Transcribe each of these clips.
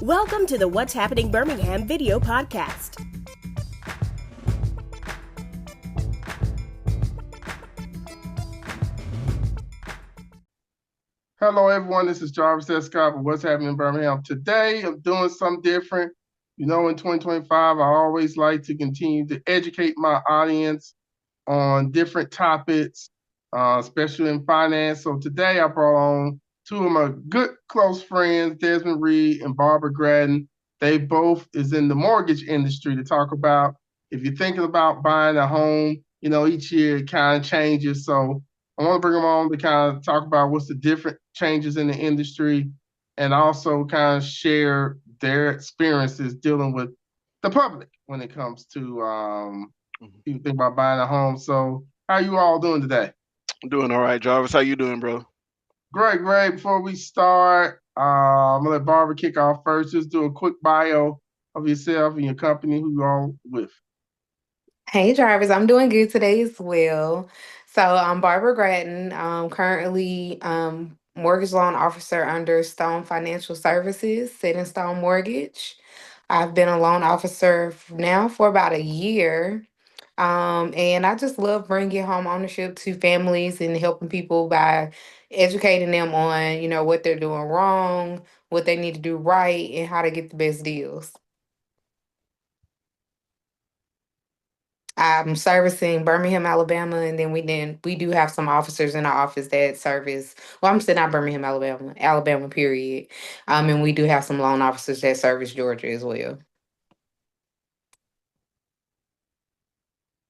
Welcome to the What's Happening Birmingham video podcast. Hello, everyone. This is Jarvis Escott with What's Happening in Birmingham. Today, I'm doing something different. You know, in 2025, I always like to continue to educate my audience on different topics, especially in finance. So today, I brought on two of my good close friends, Desmond and Barbara Gratton. They both is in the mortgage industry to talk about if you're thinking about buying a home, you know, each year it kind of changes. So I want to bring them on to kind of talk about what's the different changes in the industry and also kind of share their experiences dealing with the public when it comes to people think about buying a home. So how you all doing today? Doing all right, Jarvis. How you doing, bro? Great, great. Before we start, I'm gonna let Barbara kick off first. Just do a quick bio of yourself and your company, who you all with. Hey Jarvis, I'm doing good today as well. So I'm Barbara Gratton. I'm currently mortgage loan officer under Stone Financial Services, Set in Stone Mortgage. I've been a loan officer now for about a year. And I just love bringing home ownership to families and helping people by educating them on, what they're doing wrong, what they need to do right, and how to get the best deals. I'm servicing Birmingham, Alabama, and then we do have some officers in our office that service. Well, I'm still not Birmingham, Alabama, Alabama, period. And we do have some loan officers that service Georgia as well.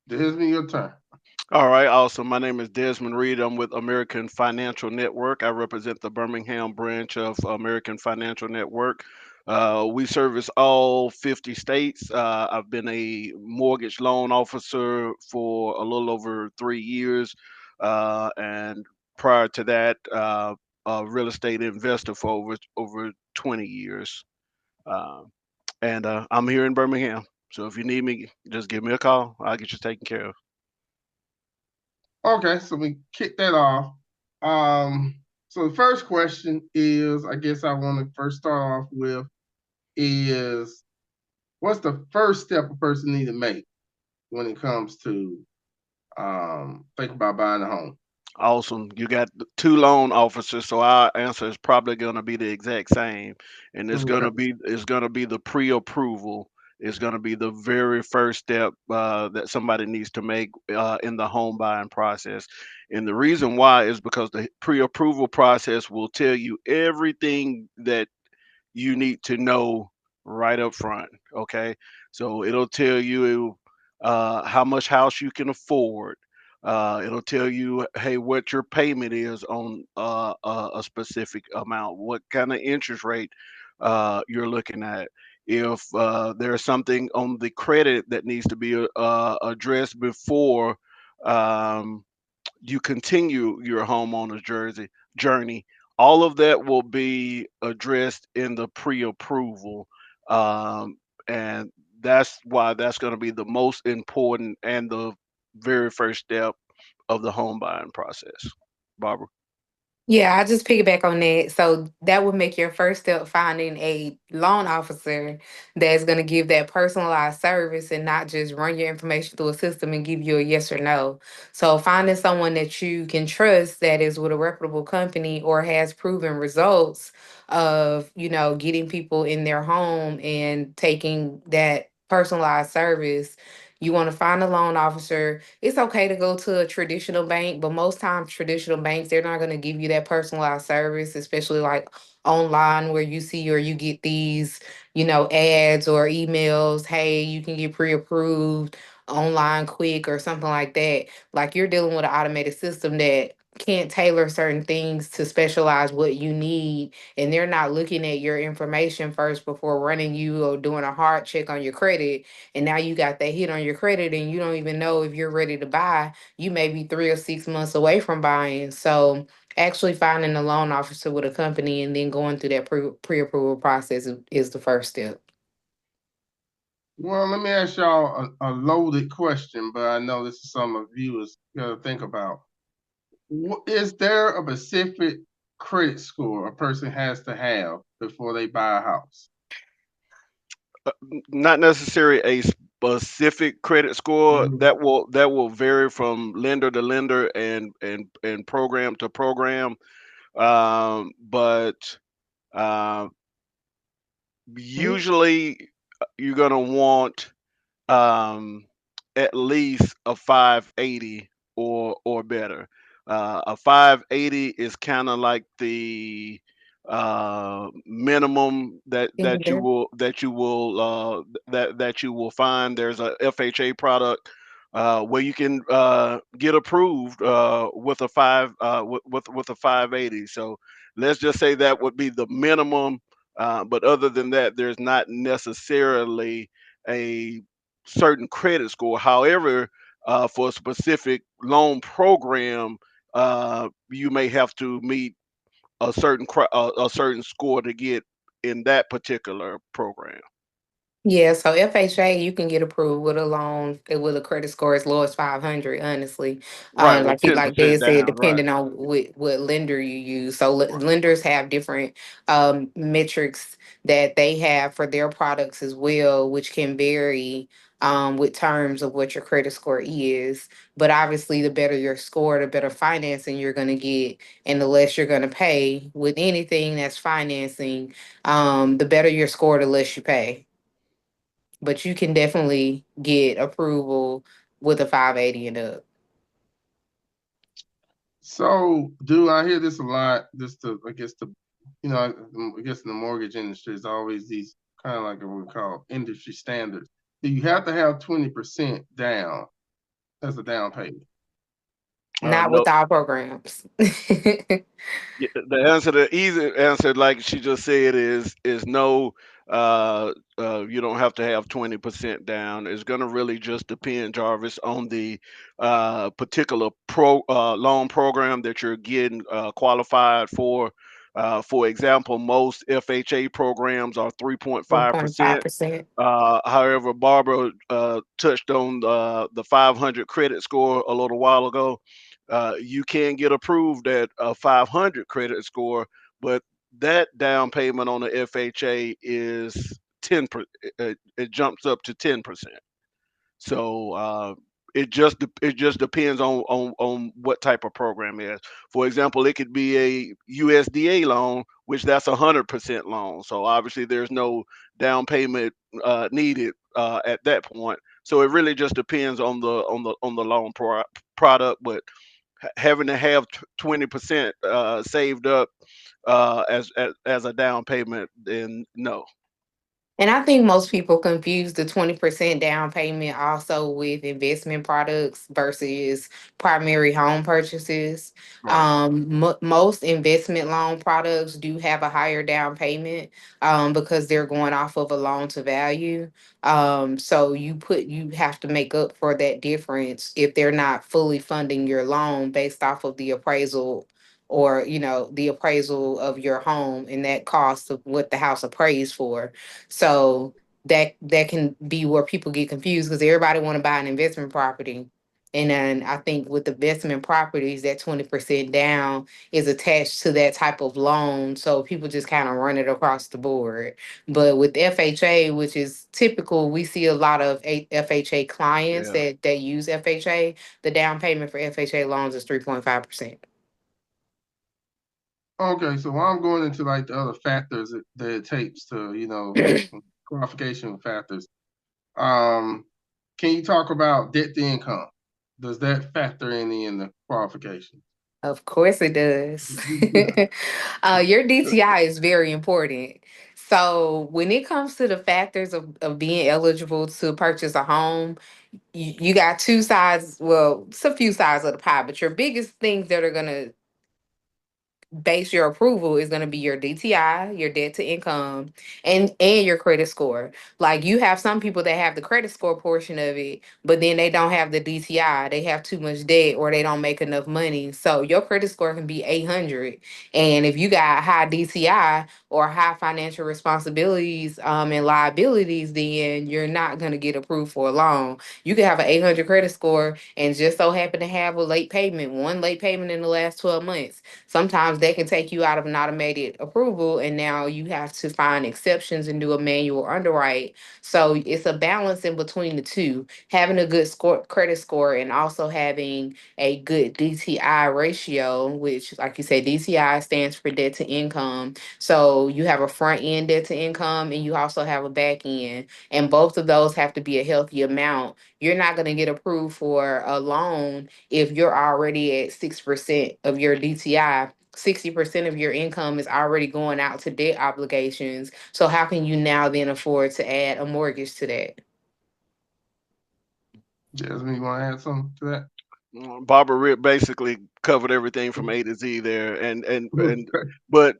Desmond, your turn. All right, awesome. My name is Desmond Reed. I'm with American Financial Network. I represent the Birmingham branch of American Financial Network. We service all 50 states. I've been a mortgage loan officer for a little over 3 years. And prior to that, a real estate investor for over 20 years. Uh, and I'm here in Birmingham. So if you need me, just give me a call. I'll get you taken care of. Okay, so we kick that off. So the first question is, I guess I want to first start off with is what's the first step a person need to make when it comes to thinking about buying a home? Awesome. You got two loan officers, so our answer is probably going to be the exact same, and it's going to be the pre-approval. It's going to be the very first step that somebody needs to make in the home buying process. And the reason why is because the pre-approval process will tell you everything that you need to know right up front. Okay, so it'll tell you how much house you can afford. It'll tell you, hey, what your payment is on a specific amount, what kind of interest rate you're looking at. If there's something on the credit that needs to be addressed before um, you continue your homeowner's journey, all of that will be addressed in the pre-approval, um, and that's why that's going to be the most important and the very first step of the home buying process. Barbara. Yeah, I just piggyback on that. So that would make your first step finding a loan officer that's going to give that personalized service and not just run your information through a system and give you a yes or no. So finding someone that you can trust that is with a reputable company or has proven results of, getting people in their home and taking that personalized service. You want to find a loan officer. It's okay to go to a traditional bank, but most times traditional banks, they're not going to give you that personalized service, especially like online where you see or you get these, ads or emails, hey, you can get pre-approved online quick or something like that. Like you're dealing with an automated system that can't tailor certain things to specialize what you need, and they're not looking at your information first before running you or doing a hard check on your credit, and now you got that hit on your credit and you don't even know if you're ready to buy. You may be 3 or 6 months away from buying. So actually finding a loan officer with a company and then going through that pre-approval process is the first step. Well, let me ask y'all a loaded question, but I know this is something our viewers gotta think about. Is there a specific credit score a person has to have before they buy a house? not necessarily a specific credit score. Mhm. That will vary from lender to lender and program to program. But uh, usually you're gonna want um, at least a 580 or better. A 580 is kind of like the minimum Standard. that you will that you will find. There's a FHA product where you can get approved with a 580. So let's just say that would be the minimum. But other than that, there's not necessarily a certain credit score. However, for a specific loan program, you may have to meet a certain score to get in that particular program. Yeah, so FHA, you can get approved with a loan with a credit score as low as 500. Honestly, Right, with like 10% Dad said, down. Right. depending on what lender you use. So lenders have different metrics that they have for their products as well, which can vary with terms of what your credit score is. But obviously, the better your score, the better financing you're going to get, and the less you're going to pay with anything that's financing. The better your score, the less you pay, but you can definitely get approval with a 580 and up. So, do I hear this a lot? I guess I guess in the mortgage industry, it's always these kind of like what we call industry standards. Do you have to have 20% down as a down payment? Not No, with our programs. yeah, the easy answer, like she just said, is no. You don't have to have 20% down. It's gonna really just depend, Jarvis, on the particular loan program that you're getting qualified for. For example, most FHA programs are 3.5%. 1.5%. However, Barbara touched on the 500 credit score a little while ago. You can get approved at a 500 credit score, but that down payment on the FHA is 10%. It jumps up to 10%. So it just depends on what type of program it is. For example, it could be a USDA loan, which that's 100% loan. So obviously there's no down payment needed at that point. So it really just depends on the loan product. But having to have 20% saved up as a down payment, then no. And I think most people confuse the 20% down payment also with investment products versus primary home purchases. Right. Most investment loan products do have a higher down payment because they're going off of a loan to value. So you have to make up for that difference if they're not fully funding your loan based off of the appraisal, or the appraisal of your home and that cost of what the house appraised for. So that can be where people get confused because everybody want to buy an investment property. And then I think with investment properties, that 20% down is attached to that type of loan. So people just kind of run it across the board. But with FHA, which is typical, we see a lot of FHA clients Yeah. that use FHA. The down payment for FHA loans is 3.5%. Okay, so while I'm going into like the other factors that it takes to, qualification factors, um, can you talk about debt to income? Does that factor any in the qualification? Of course it does. Yeah. Your DTI is very important. So when it comes to the factors of being eligible to purchase a home, you got two sides. Well, it's a few sides of the pie, but your biggest things that are gonna base your approval is going to be your DTI, your debt to income, and your credit score. Like you have some people that have the credit score portion of it, but then they don't have the DTI. They have too much debt or they don't make enough money. So your credit score can be 800, and if you got high DTI or high financial responsibilities and liabilities, then you're not going to get approved for a loan. You could have an 800 credit score and just so happen to have a late payment, one late payment in the last 12 months. Sometimes sometimes that can take you out of an automated approval, and now you have to find exceptions and do a manual underwrite. So it's a balance in between the two, having a good credit score, and also having a good DTI ratio, which, like you said, DTI stands for debt to income. So you have a front end debt to income, and you also have a back end, and both of those have to be a healthy amount. You're not going to get approved for a loan if you're already at 6% of your DTI. 60% of your income is already going out to debt obligations. So how can you now then afford to add a mortgage to that? Jasmine, you want to add something to that? Barbara Ritt basically covered everything from A to Z there, and but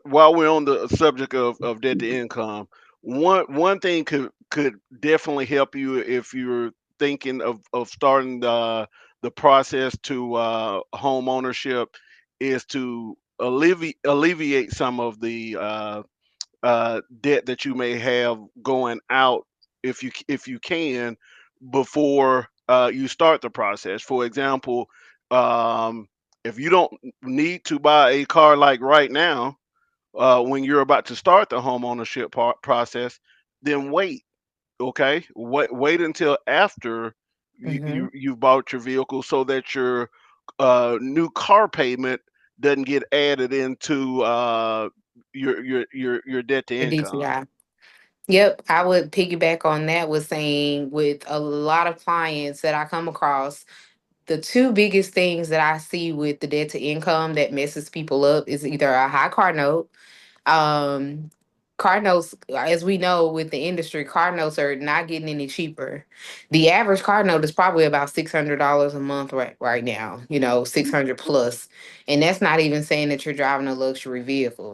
while we're on the subject of debt to income, one thing could definitely help you if you're thinking of starting the process to home ownership is to alleviate some of the debt that you may have going out if you can before you start the process. For example, um, if you don't need to buy a car like right now, when you're about to start the home ownership process, then wait. Okay, wait until after Mm-hmm. you've bought your vehicle so that your new car payment doesn't get added into your debt to The income. DTI. Yep, I would piggyback on that with saying with a lot of clients that I come across, the two biggest things that I see with the debt to income that messes people up is either a high car note. Um, Car notes, as we know with the industry, car notes are not getting any cheaper. The average car note is probably about $600 a month right now. 600 plus, and that's not even saying that you're driving a luxury vehicle.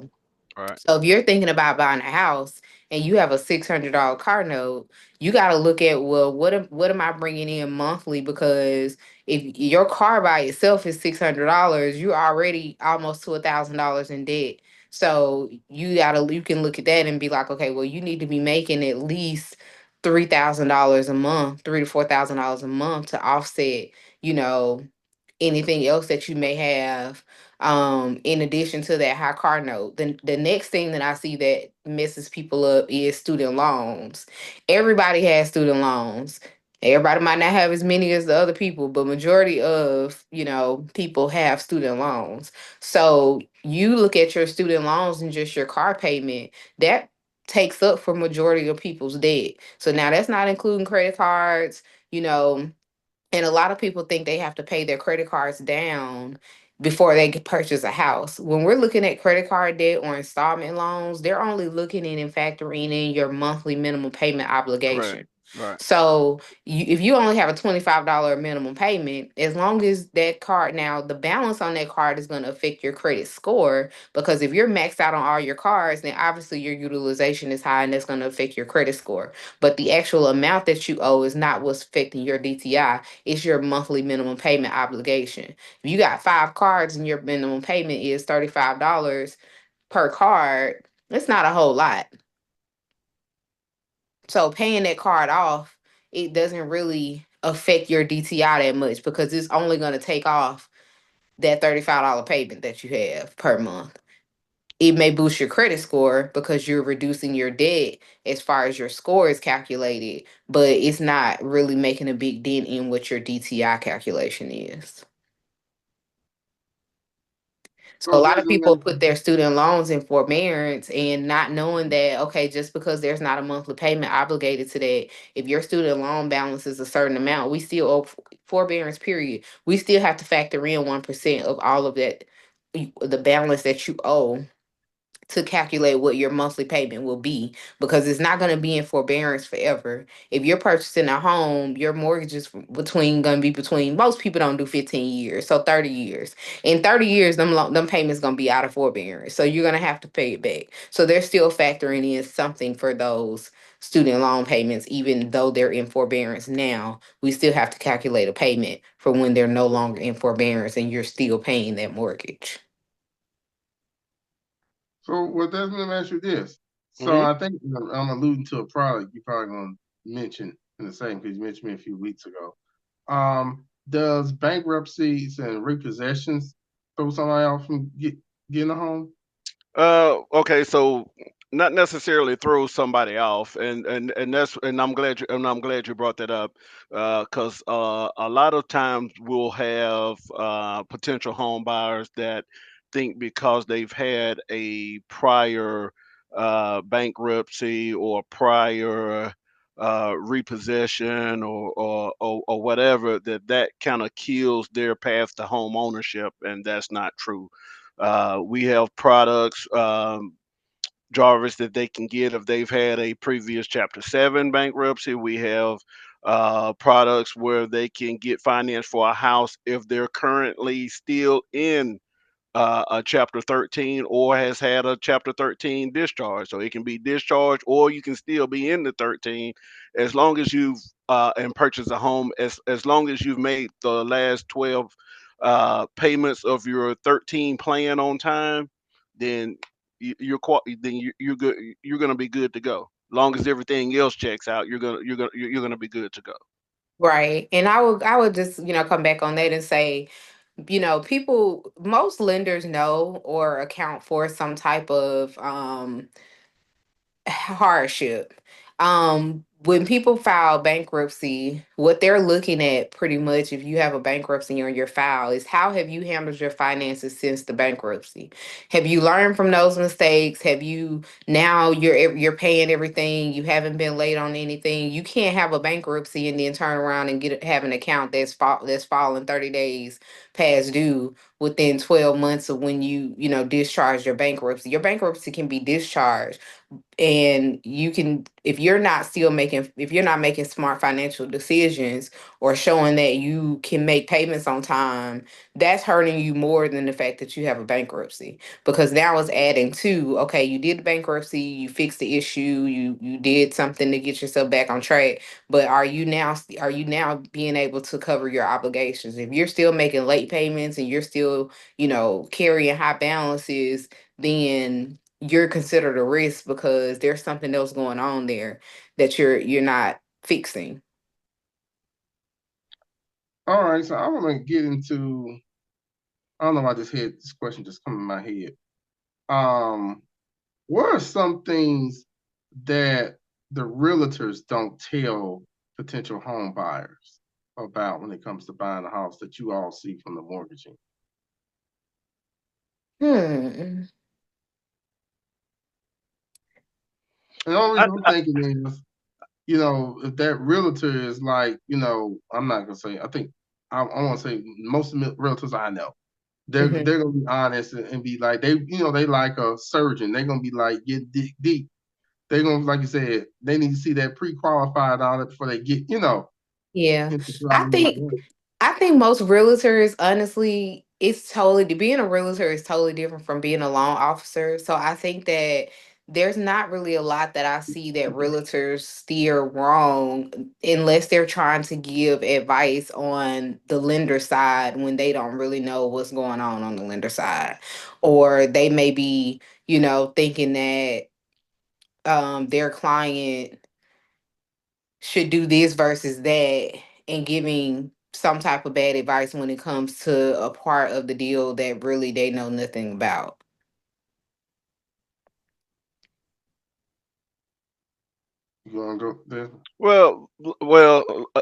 All right. So if you're thinking about buying a house and you have a $600 car note, you got to look at, well, what am I bringing in monthly? Because if your car by itself is $600, you're already almost to $1,000 in debt. So you can look at that and be like, okay, well, you need to be making at least $3,000 a month, $3,000 to $4,000 a month to offset, you know, anything else that you may have, in addition to that high car note. The next thing that I see that messes people up is student loans. Everybody has student loans. Everybody might not have as many as the other people, but majority of people have student loans. So you look at your student loans and just your car payment, that takes up for majority of people's debt. So now that's not including credit cards, you know and a lot of people think they have to pay their credit cards down before they can purchase a house. When we're looking at credit card debt or installment loans, they're only looking in and factoring in your monthly minimum payment Right. obligation. Right. So if you only have a $25 minimum payment, as long as that card, now the balance on that card is going to affect your credit score, because if you're maxed out on all your cards, then obviously your utilization is high and that's going to affect your credit score. But the actual amount that you owe is not what's affecting your DTI. It's your monthly minimum payment obligation. If you got 5 cards and your minimum payment is $35 per card, it's not a whole lot. So paying that card off, it doesn't really affect your DTI that much because it's only going to take off that $35 payment that you have per month. It may boost your credit score because you're reducing your debt as far as your score is calculated, but it's not really making a big dent in what your DTI calculation is. So a So lot of people Desmond, put their student loans in forbearance and not knowing that, okay, just because there's not a monthly payment obligated to that, if your student loan balance is a certain amount, we still owe forbearance period. We still have to factor in 1% of all of that, the balance that you owe, to calculate what your monthly payment will be, because it's not going to be in forbearance forever. If you're purchasing a home, your mortgage is between, most people don't do 15 years, so 30 years. In 30 years, them payments going to be out of forbearance. So you're going to have to pay it back. So they're still factoring in something for those student loan payments, even though they're in forbearance now. We still have to calculate a payment for when they're no longer in forbearance and you're still paying that mortgage. so what Desmond, let me ask you this. So Hmm. I think I'm alluding to a product you're probably going to mention in the same because you mentioned me a few weeks ago. Does bankruptcies and repossessions throw somebody off from getting a home? Okay, so not necessarily throw somebody off, and that's I'm glad you brought that up, because a lot of times we'll have potential home buyers that think because they've had a prior bankruptcy or prior repossession or whatever that kind of kills their path to home ownership, and that's not true. We have products, Jarvis, that they can get if they've had a previous Chapter 7 bankruptcy. We have products where they can get finance for a house if they're currently still in a Chapter 13 or has had a Chapter 13 discharge. So it can be discharged or you can still be in the 13 as long as you've and purchase a home, as long as you've made the last 12 payments of your 13 plan on time, then you're good. You're gonna be good to go. Long as everything else checks out, you're gonna be good to go. Right. And I would just, come back on that and say, most lenders know or account for some type of hardship. When people file bankruptcy, what they're looking at pretty much, if you have a bankruptcy on your file, is how have you handled your finances since the bankruptcy? Have you learned from those mistakes? Have you now you're paying everything? You haven't been late on anything. You can't have a bankruptcy and then turn around and have an account that's fallen 30 days past due within 12 months of when you discharge your bankruptcy. Your bankruptcy can be discharged, and you can, if you're not making smart financial decisions or showing that you can make payments on time, that's hurting you more than the fact that you have a bankruptcy, because now it's adding to, okay, you did the bankruptcy, you fixed the issue, you did something to get yourself back on track, but are you now being able to cover your obligations? If you're still making late payments and you're still carrying high balances, then you're considered a risk because there's something else going on there that you're not fixing. All right, so I want to get into. I don't know why this question just come in my head. Um, what are some things that the realtors don't tell potential home buyers about when it comes to buying a house that you all see from the mortgaging? Hmm. And the only I, reason I'm thinking is, if that realtor is like, I'm not gonna say, I think I want to say most of the realtors I know, they're Hmm. gonna be honest and be like they like a surgeon. They're gonna be like get deep. They're gonna, like you said, they need to see that pre-qualified on it before they get Yeah. into I driving think I think most realtors, honestly, being a realtor is totally different from being a loan officer. So I think that there's not really a lot that I see that realtors steer wrong unless they're trying to give advice on the lender side when they don't really know what's going on the lender side. Or they may be, thinking that their client should do this versus that, and giving some type of bad advice when it comes to a part of the deal that really they know nothing about. You gonna go there?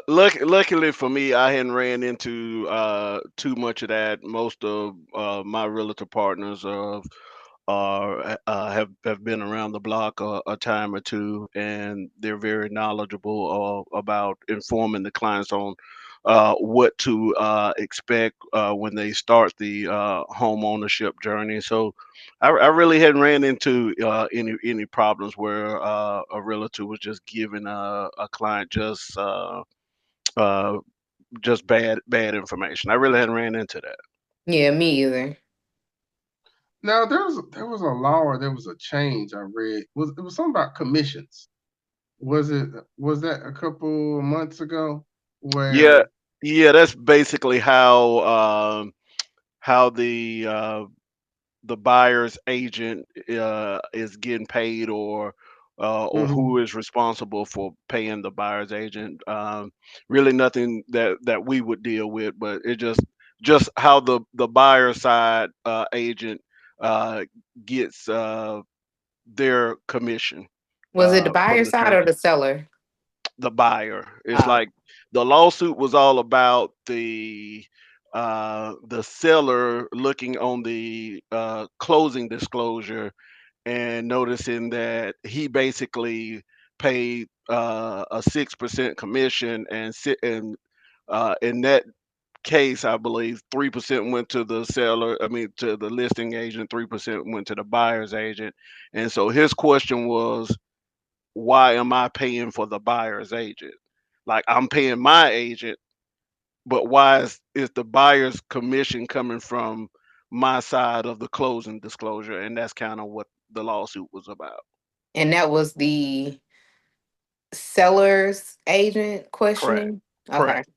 luckily for me, I hadn't ran into too much of that. Most of my realtor partners have been around the block a time or two, and they're very knowledgeable about informing the clients on what to expect when they start the home ownership journey. So I really hadn't ran into any problems where a realtor was just giving a client uh, just bad information. I really hadn't ran into that. Yeah, me either. Now there was a law or there was a change I read. It was something about commissions? Was that a couple months ago Yeah, where? yeah, that's basically how the buyer's agent is getting paid, or who Mhm. is responsible for paying the buyer's agent. Really nothing that we would deal with, but it just how the buyer side agent uh, gets their commission Was it the from buyer the side or the transaction. seller? The buyer. It's Oh, like the lawsuit was all about the seller looking on the closing disclosure and noticing that he basically paid a 6% commission, and in that case, I believe 3% went to the seller. I mean, to the listing agent. 3% went to the buyer's agent. And so his question was, why am I paying for the buyer's agent? Like, I'm paying my agent, but why is the buyer's commission coming from my side of the closing disclosure? And that's kind of what the lawsuit was about. and that was the seller's agent Correct. questioning? Okay. Correct.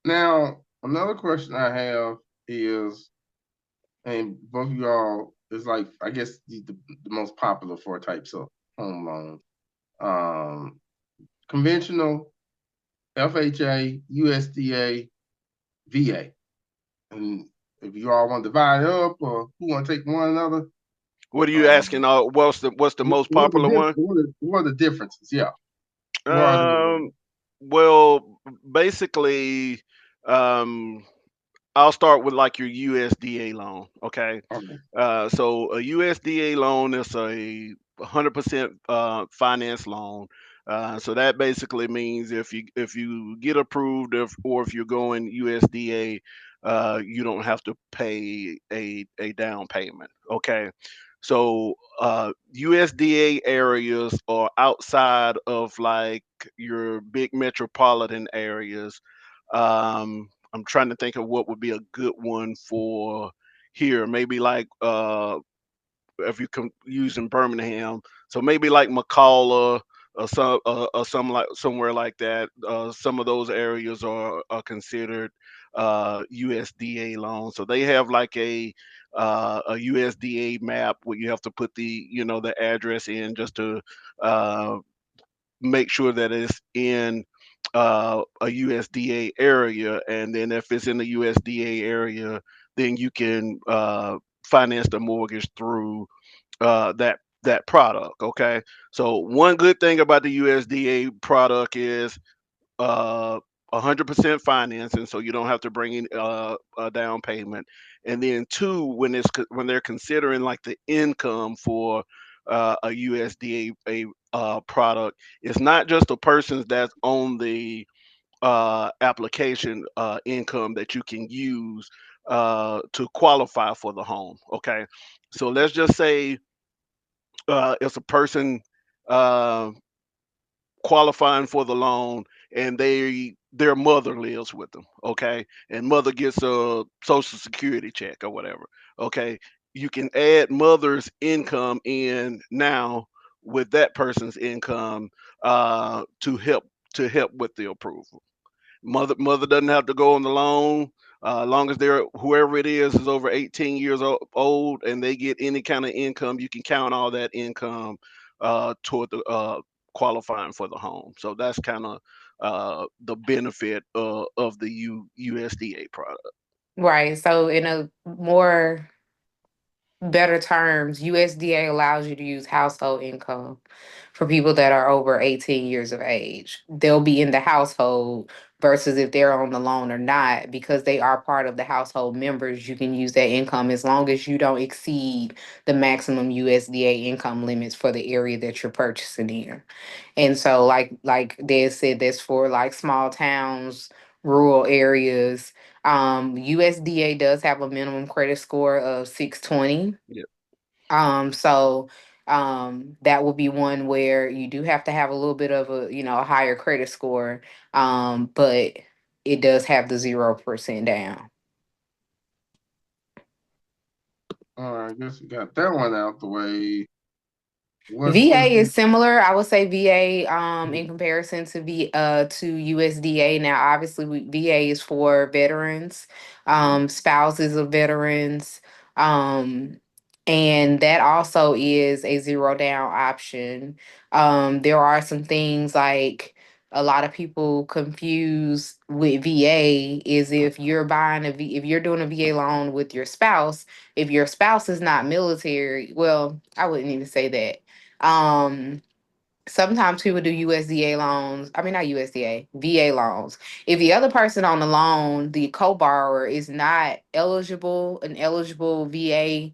Now, another question I have is, and both of y'all is like, I guess the most popular four types of home loans. Conventional, FHA, USDA, VA. And if you all want to divide it up or who want to take one another, What are you um, asking? What's the most popular one? what are the differences? Yeah. What are the Um, well, basically, um, I'll start with like your USDA loan. Okay. okay. So a USDA loan is a 100% finance loan. So that basically means if you get approved, or if you're going USDA, you don't have to pay a down payment. Okay. So USDA areas are outside of like your big metropolitan areas. I'm trying to think of what would be a good one for here. Maybe like if you can use in Birmingham, so maybe like McCalla or some like somewhere like that. Some of those areas are considered USDA loans. So they have like a USDA map where you have to put the address in just to uh, make sure that it's in a USDA area, and then if it's in the USDA area, then you can finance the mortgage through that product. Okay, so one good thing about the USDA product is uh 100% financing, so you don't have to bring in a down payment. And then two, when they're considering like the income for a USDA product, it's not just the persons that's on the application income that you can use to qualify for the home. Okay, so let's just say it's a person uh, qualifying for the loan, and their mother lives with them. Okay, and mother gets a social security check or whatever. Okay, you can add mother's income in now with that person's income to help with the approval. Mother doesn't have to go on the loan. As long as they're whoever it is over 18 years old, and they get any kind of income, you can count all that income toward the qualifying for the home. So that's kind of the benefit of the USDA product. Right. So in a more better terms, USDA allows you to use household income for people that are over 18 years of age. They'll be in the household versus if they're on the loan or not, because they are part of the household members. You can use that income as long as you don't exceed the maximum USDA income limits for the area that you're purchasing in. And so like they said, that's for like small towns, rural areas. USDA does have a minimum credit score of 620. Yeah. So that would be one where you do have to have a little bit of a higher credit score. But it does have the 0% down. All right, I guess we got that one out the way. What's VA the is similar. I would say VA in comparison to USDA. Now, obviously, VA is for veterans, spouses of veterans, um, and that also is a zero down option. There are some things like a lot of people confuse with VA is if you're buying if you're doing a VA loan with your spouse, if your spouse is not military, well, I wouldn't even say that. Sometimes people do USDA loans. I mean, not USDA, VA loans. If the other person on the loan, the co-borrower, is not an eligible VA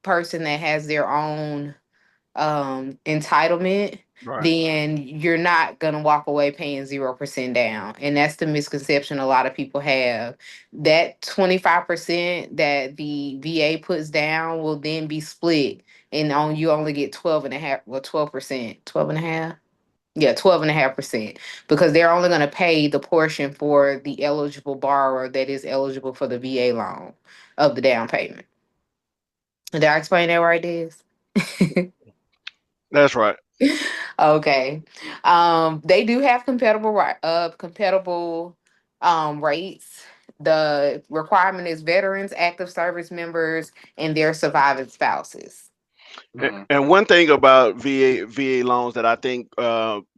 person that has their own entitlement, Right. then you're not gonna walk away paying 0% down. And that's the misconception a lot of people have. That 25% that the VA puts down will then be split and on you only get 12 and a half, well, 12%, 12 and a half. Yeah, 12.5%, because they're only going to pay the portion for the eligible borrower that is eligible for the VA loan of the down payment. Did I explain that right, Des? That's right. Okay. They do have compatible rates. The requirement is veterans, active service members, and their surviving spouses. And one thing about VA loans that I think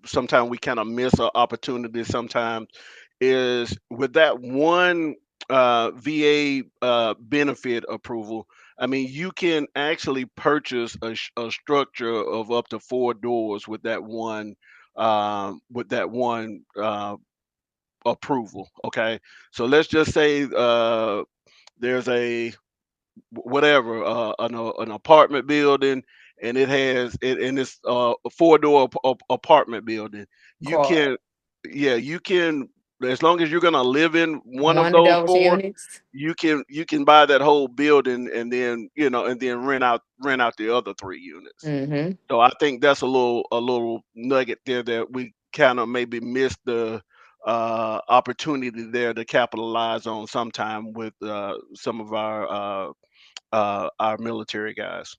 sometimes we kind of miss an opportunity sometimes is with that one VA benefit approval. I mean, you can actually purchase a structure of up to 4 doors with that one approval. Okay, so let's just say there's a whatever an apartment building, and it has it and it's a 4 door apartment building. You Called can, yeah, you can, as long as you're gonna live in one of one of those those four, units. you can buy that whole building, and then and then rent out the other 3 units. Mm-hmm. So I think that's a little nugget there that we kind of maybe missed the opportunity there to capitalize on sometime with some of our military guys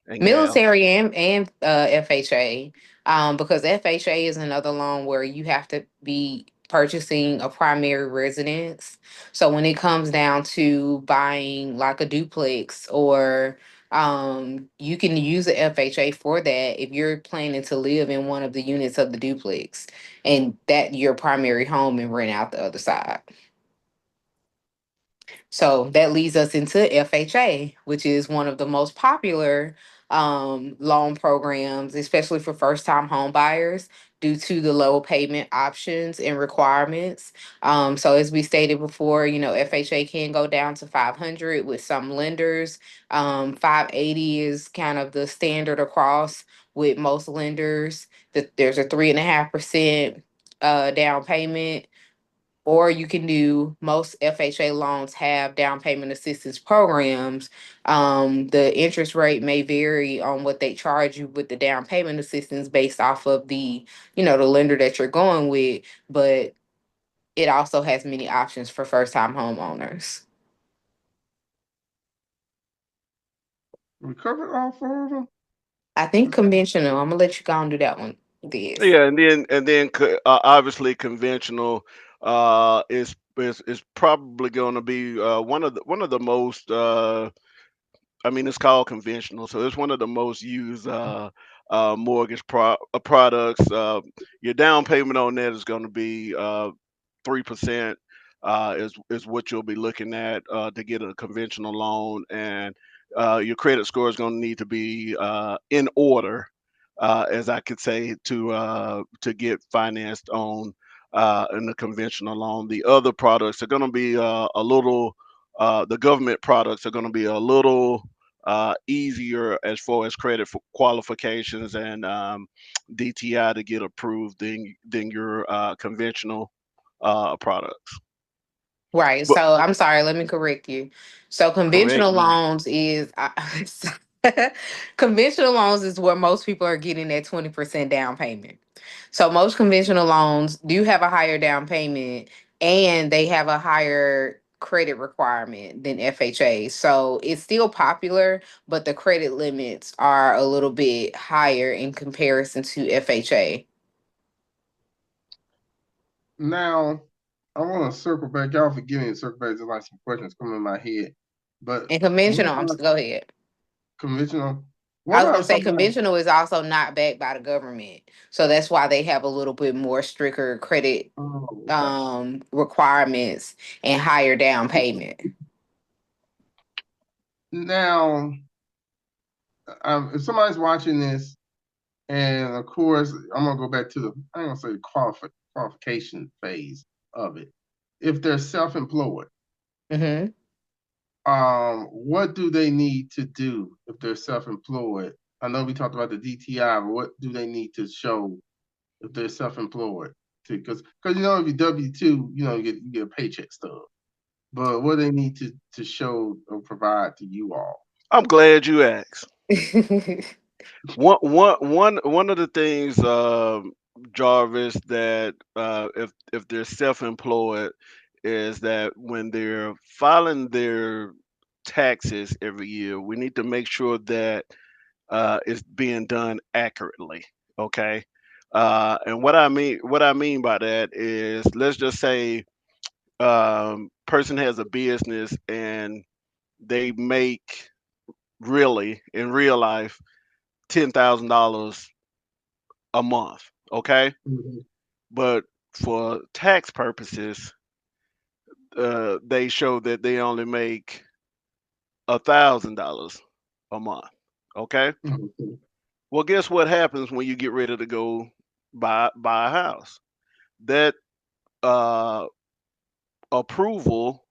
and gals. Military and FHA, because FHA is another loan where you have to be purchasing a primary residence. So when it comes down to buying like a duplex or you can use the FHA for that if you're planning to live in one of the units of the duplex and that your primary home and rent out the other side. So that leads us into FHA, which is one of the most popular loan programs, especially for first time home buyers, due to the low payment options and requirements. So as we stated before, FHA can go down to 500 with some lenders. 580 is kind of the standard across with most lenders. That there's a 3.5% down payment, or you can do most FHA loans have down payment assistance programs. The interest rate may vary on what they charge you with the down payment assistance based off of the lender that you're going with, but it also has many options for first time homeowners. We covered all four of them. I think conventional. I'm gonna let you go and do that one. This Yeah, and then obviously conventional is probably going to be one of the most I mean, it's called conventional, so it's one of the most used mortgage products. Your down payment on that is going to be 3%. Is what you'll be looking at to get a conventional loan, and your credit score is going to need to be in order, as I could say, to get financed on in the conventional loan. The other products are going to be a little. The government products are going to be a little easier as far as credit for qualifications and DTI to get approved than your conventional products. right. But So I'm sorry. Let me correct you. So correct conventional me. loans is conventional loans is where most people are getting that 20% down payment. So most conventional loans do have a higher down payment and they have a higher credit requirement than FHA. So it's still popular, but the credit limits are a little bit higher in comparison to FHA. Now, I want to circle back. Y'all forgive me to circle back. There's like some questions coming in my head. But And what conventional, about go ahead. conventional? I What was are gonna say some of the, conventional is also not backed by the government. So that's why they have a little bit more stricter credit oh, okay. requirements and higher down payment. Now, if somebody's watching this, and of course, I'm gonna go back to the, I ain't gonna say qualification phase of it. If they're self-employed, Mm-hmm. what do they need to do if they're self-employed? I know we talked about the DTI, but what do they need to show if they're self-employed? Because if you W-2, you get a paycheck stub. But what do they need to show or provide to you all? I'm glad you asked. One of the things, Jarvis, that if they're self-employed, is that when they're filing their taxes every year, we need to make sure that it's being done accurately. Okay. And what I mean by that is, let's just say, person has a business and they make, really, in real life, $10,000 a month. Okay. Mhm. But for tax purposes, they show that they only make $1,000 a month. Okay. Mhm. Well, guess what happens when you get ready to go buy a house? That uh, approval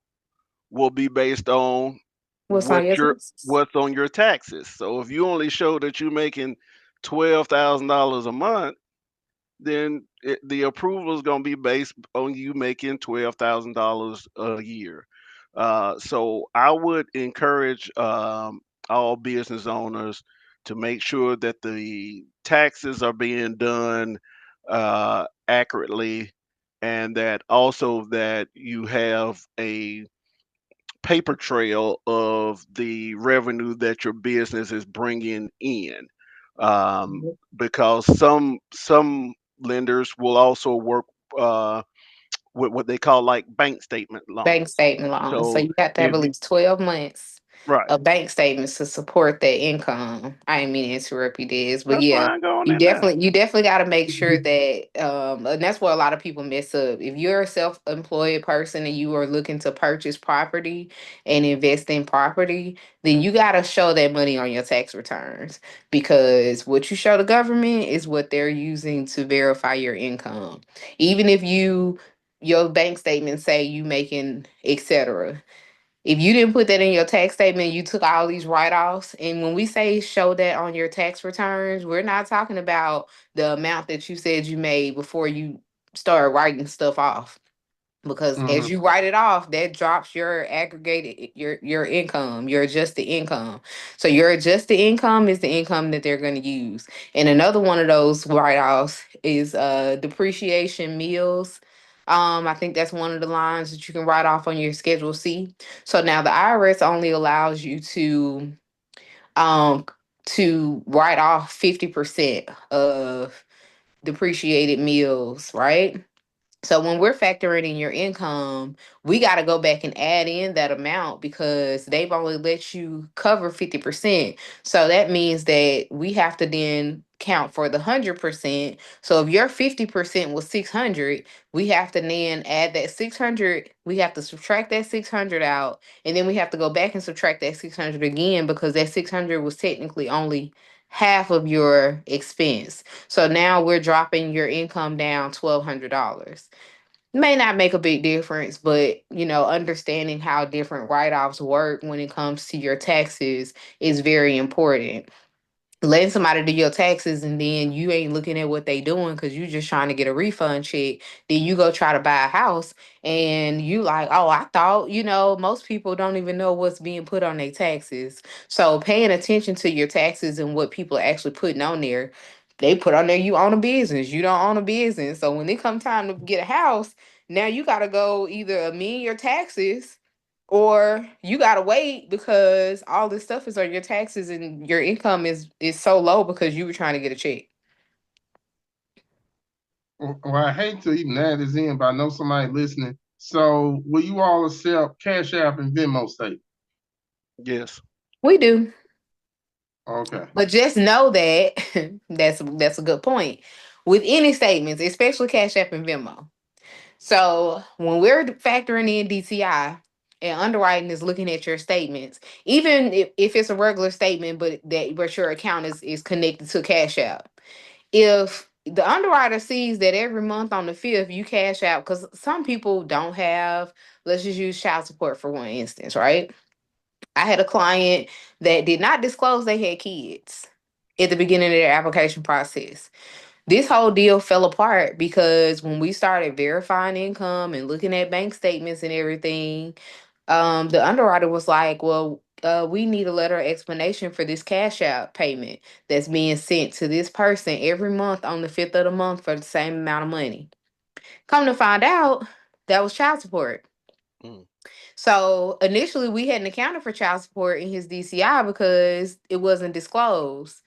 will be based on What's on what your your taxes? what's on your taxes. So if you only show that you're making $12,000 a month, then the approval is going to be based on you making $12,000 a year. So I would encourage, all business owners to make sure that the taxes are being done accurately, and that also that you have a paper trail of the revenue that your business is bringing in, um, because some lenders will also work uh, with what they call like bank statement Bank loans. statement loans. So So you have to have if at least 12 months right, of bank statements to support that income. I didn't mean to interrupt you, Des, but that's yeah, fine going in there. you definitely got to make sure that and that's where a lot of people mess up. If you're a self-employed person and you are looking to purchase property and invest in property, then you got to show that money on your tax returns, because what you show the government is what they're using to verify your income. Even if your bank statements say you making etc. If you didn't put that in your tax statement, you took all these write-offs. And when we say show that on your tax returns, we're not talking about the amount that you said you made before you start writing stuff off, because as Mhm. you write it off, that drops your aggregated your income, your adjusted income. So your adjusted income is the income that they're going to use. And another one of those write-offs is depreciation meals. I think that's one of the lines that you can write off on your schedule C. So now the IRS only allows you um to write off 50% of depreciated meals, right? So when we're factoring in your income, we got to go back and add in that amount, because they've only let you cover 50%. So that means that we have to then count for the 100%. So if your 50% was 600, we have to then add that 600. We have to subtract that 600 out, and then we have to go back and subtract that 600 again, because that 600 was technically only half of your expense. So now we're dropping your income down $1,200. May not make a big difference, but understanding how different write-offs work when it comes to your taxes is very important. Letting somebody do your taxes and then you ain't looking at what they doing because you just trying to get a refund check. Then you go try to buy a house and you like, oh, I thought, most people don't even know what's being put on their taxes. So paying attention to your taxes and what people are actually putting on there. They put on there you own a business, you don't own a business. So when it come time to get a house, now you gotta go either amend your taxes or you gotta wait because all this stuff is on your taxes and your income is so low because you were trying to get a check. Well, I hate to even add this in, but I know somebody listening. So, will you all accept Cash App and Venmo statement? Yes. We do. Okay. But just know that that's a good point. With any statements, especially Cash App and Venmo. So when we're factoring in DTI and underwriting is looking at your statements, even if it's a regular statement, but your account is connected to Cash App. If the underwriter sees that every month on the 5th you cash out, because some people don't have, let's just use child support for one instance, right? I had a client that did not disclose they had kids at the beginning of their application process. This whole deal fell apart because when we started verifying income and looking at bank statements and everything, the underwriter was like, "Well, we need a letter of explanation for this cash out payment that's being sent to this person every month on the 5th of the month for the same amount of money." Come to find out, that was child support. Mm. So initially, we hadn't accounted for child support in his DCI because it wasn't disclosed.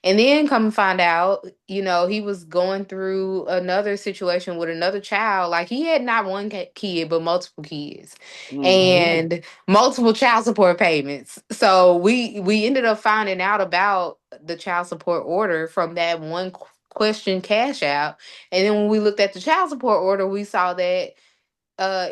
And then come and find out, he was going through another situation with another child. Like he had not one kid, but multiple kids Mm-hmm. and multiple child support payments. So we ended up finding out about the child support order from that one question cash out. And then when we looked at the child support order, we saw that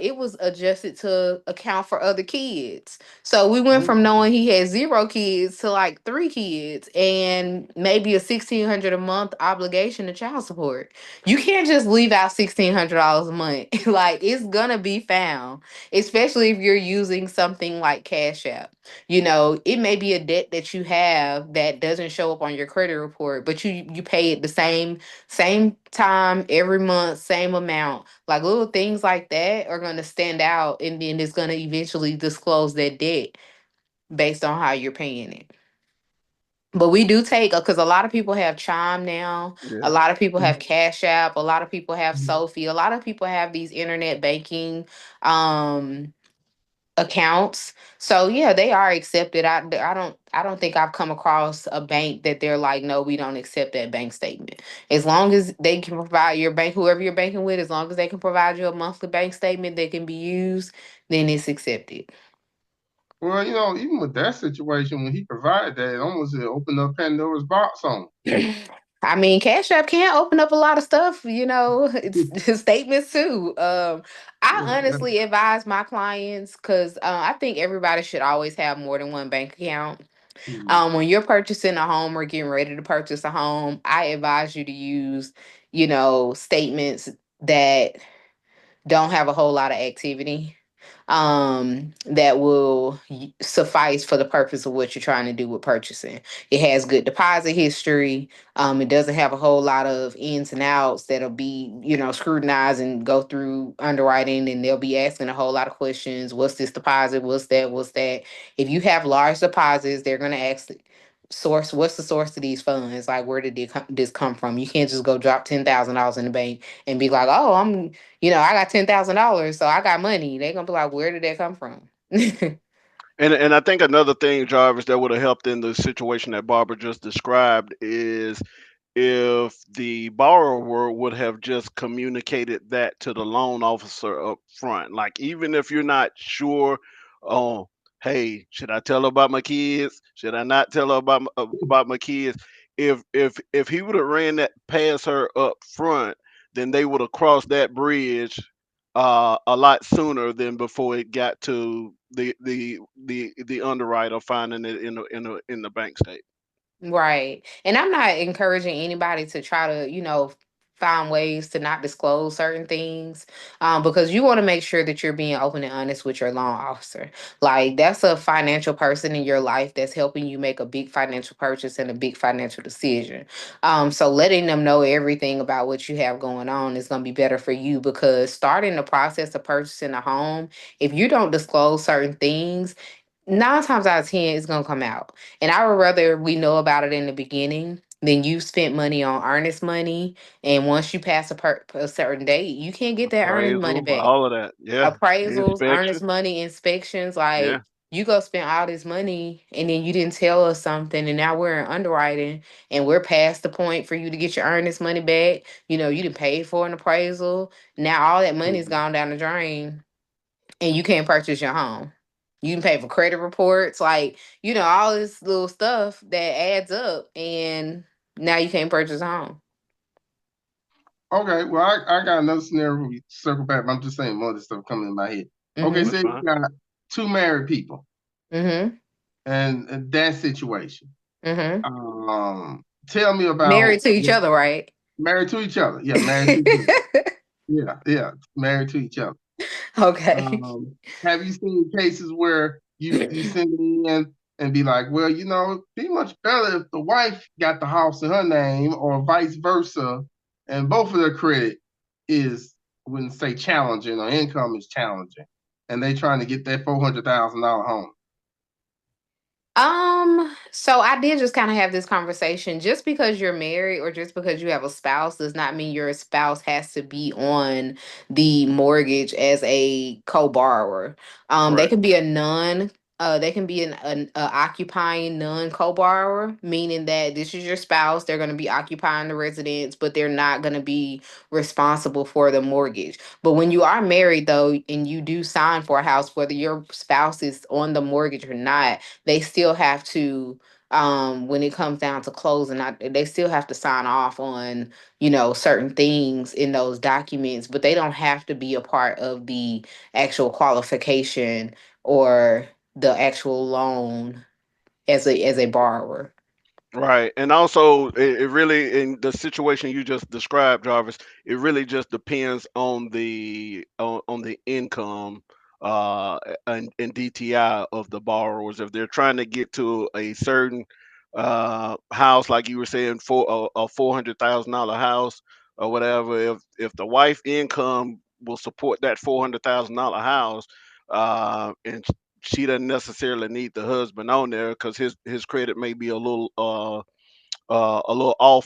it was adjusted to account for other kids. So we went from Mm. knowing he had 0 kids to like 3 kids and maybe a 1,600 a month obligation to child support. You can't just leave out $1,600 a month. Like it's gonna be found, especially if you're using something like Cash App. It may be a debt that you have that doesn't show up on your credit report, but you pay it the same time every month, same amount. Like little things like that are going to stand out, and then it's going to eventually disclose that debt based on how you're paying it. But we do take, because a lot of people have Chime now, a Yeah. lot of people have Cash App, a lot of people have Sophie, a lot of people have these internet banking um accounts. So yeah, they are accepted. I don't think I've come across a bank that they're like, no, we don't accept that bank statement. As long as they can provide your bank, whoever you're banking with, as long as they can provide you a monthly bank statement that can be used, then it's accepted. Well, even with that situation, when he provided that, it almost opened up Pandora's box on I mean, Cash App can open up a lot of stuff, it's him. statements too. I honestly advise my clients because I think everybody should always have more than one bank account. When you're purchasing a home or getting ready to purchase a home, I advise you to use, statements that don't have a whole lot of activity, that will suffice for the purpose of what you're trying to do with purchasing. It has good deposit history. It doesn't have a whole lot of ins and outs that'll be, scrutinized and go through underwriting, and they'll be asking a whole lot of questions. What's this deposit? What's that? What's that? If you have large deposits, they're gonna ask source, what's the source of these funds? Like, where did this come from? You can't just go drop $10,000 in the bank and be like, oh, I got $10,000, so I got money. They're gonna be like, where did that come from? And I think another thing, Jarvis, that would have helped in the situation that Barbara just described is if the borrower would have just communicated that to the loan officer up front. Like even if you're not sure, oh, hey, should I tell her about my kids? Should I not tell her about my kids? If he would have ran that past her up front, then they would have crossed that bridge a lot sooner than before it got to the underwriter finding it in the bank statement. Right. And I'm not encouraging anybody to try to, find ways to not disclose certain things, because you want to make sure that you're being open and honest with your loan officer. Like, that's a financial person in your life that's helping you make a big financial purchase and a big financial decision. So letting them know everything about what you have going on is going to be better for you, because starting the process of purchasing a home, if you don't disclose certain things, 9 times out of 10, it's gonna come out. And I would rather we know about it in the beginning than you spent money on earnest money. And once you pass a certain date, you can't get that earnest money Appraisal, back. all of that. Yeah. Appraisals, Inspection. earnest money, inspections, Yeah. like you go spend all this money and then you didn't tell us something, and now we're in underwriting and we're past the point for you to get your earnest money back. You didn't pay for an appraisal. Now all that money's gone down the drain and you can't purchase your home. You can pay for credit reports, like, all this little stuff that adds up, and now you can't purchase a home. Okay, well, I got another scenario. We circle back, but I'm just saying more of this stuff coming in my head. Okay, Mm-hmm. say you got two married people Mm-hmm. and that situation. Mm-hmm. Tell me Married about to each other, right? married to each other. Yeah, married to each other. Yeah, married to each other. Okay. Um, have you seen cases where you send it in and be like, well, it'd be much better if the wife got the house in her name, or vice versa, and both of their credit is, wouldn't say challenging, or income is challenging, and they trying to get that $400,000 home. So I did just kind of have this conversation. Just because you're married or just because you have a spouse does not mean your spouse has to be on the mortgage as a co-borrower. They Right. can be a non they can be an occupying non co-borrower, meaning that this is your spouse. They're going to be occupying the residence, but they're not going to be responsible for the mortgage. But when you are married, though, and you do sign for a house, whether your spouse is on the mortgage or not, they still have to, when it comes down to closing, they still have to sign off on, certain things in those documents, but they don't have to be a part of the actual qualification or the actual loan as a borrower. Right. And also, it really, in the situation you just described, Jarvis, it really just depends on the income and DTI of the borrowers. If they're trying to get to a certain house, like you were saying, for a $400,000 house or whatever, if the wife income will support that $400,000 house, and she doesn't necessarily need the husband on there because his credit may be a little off,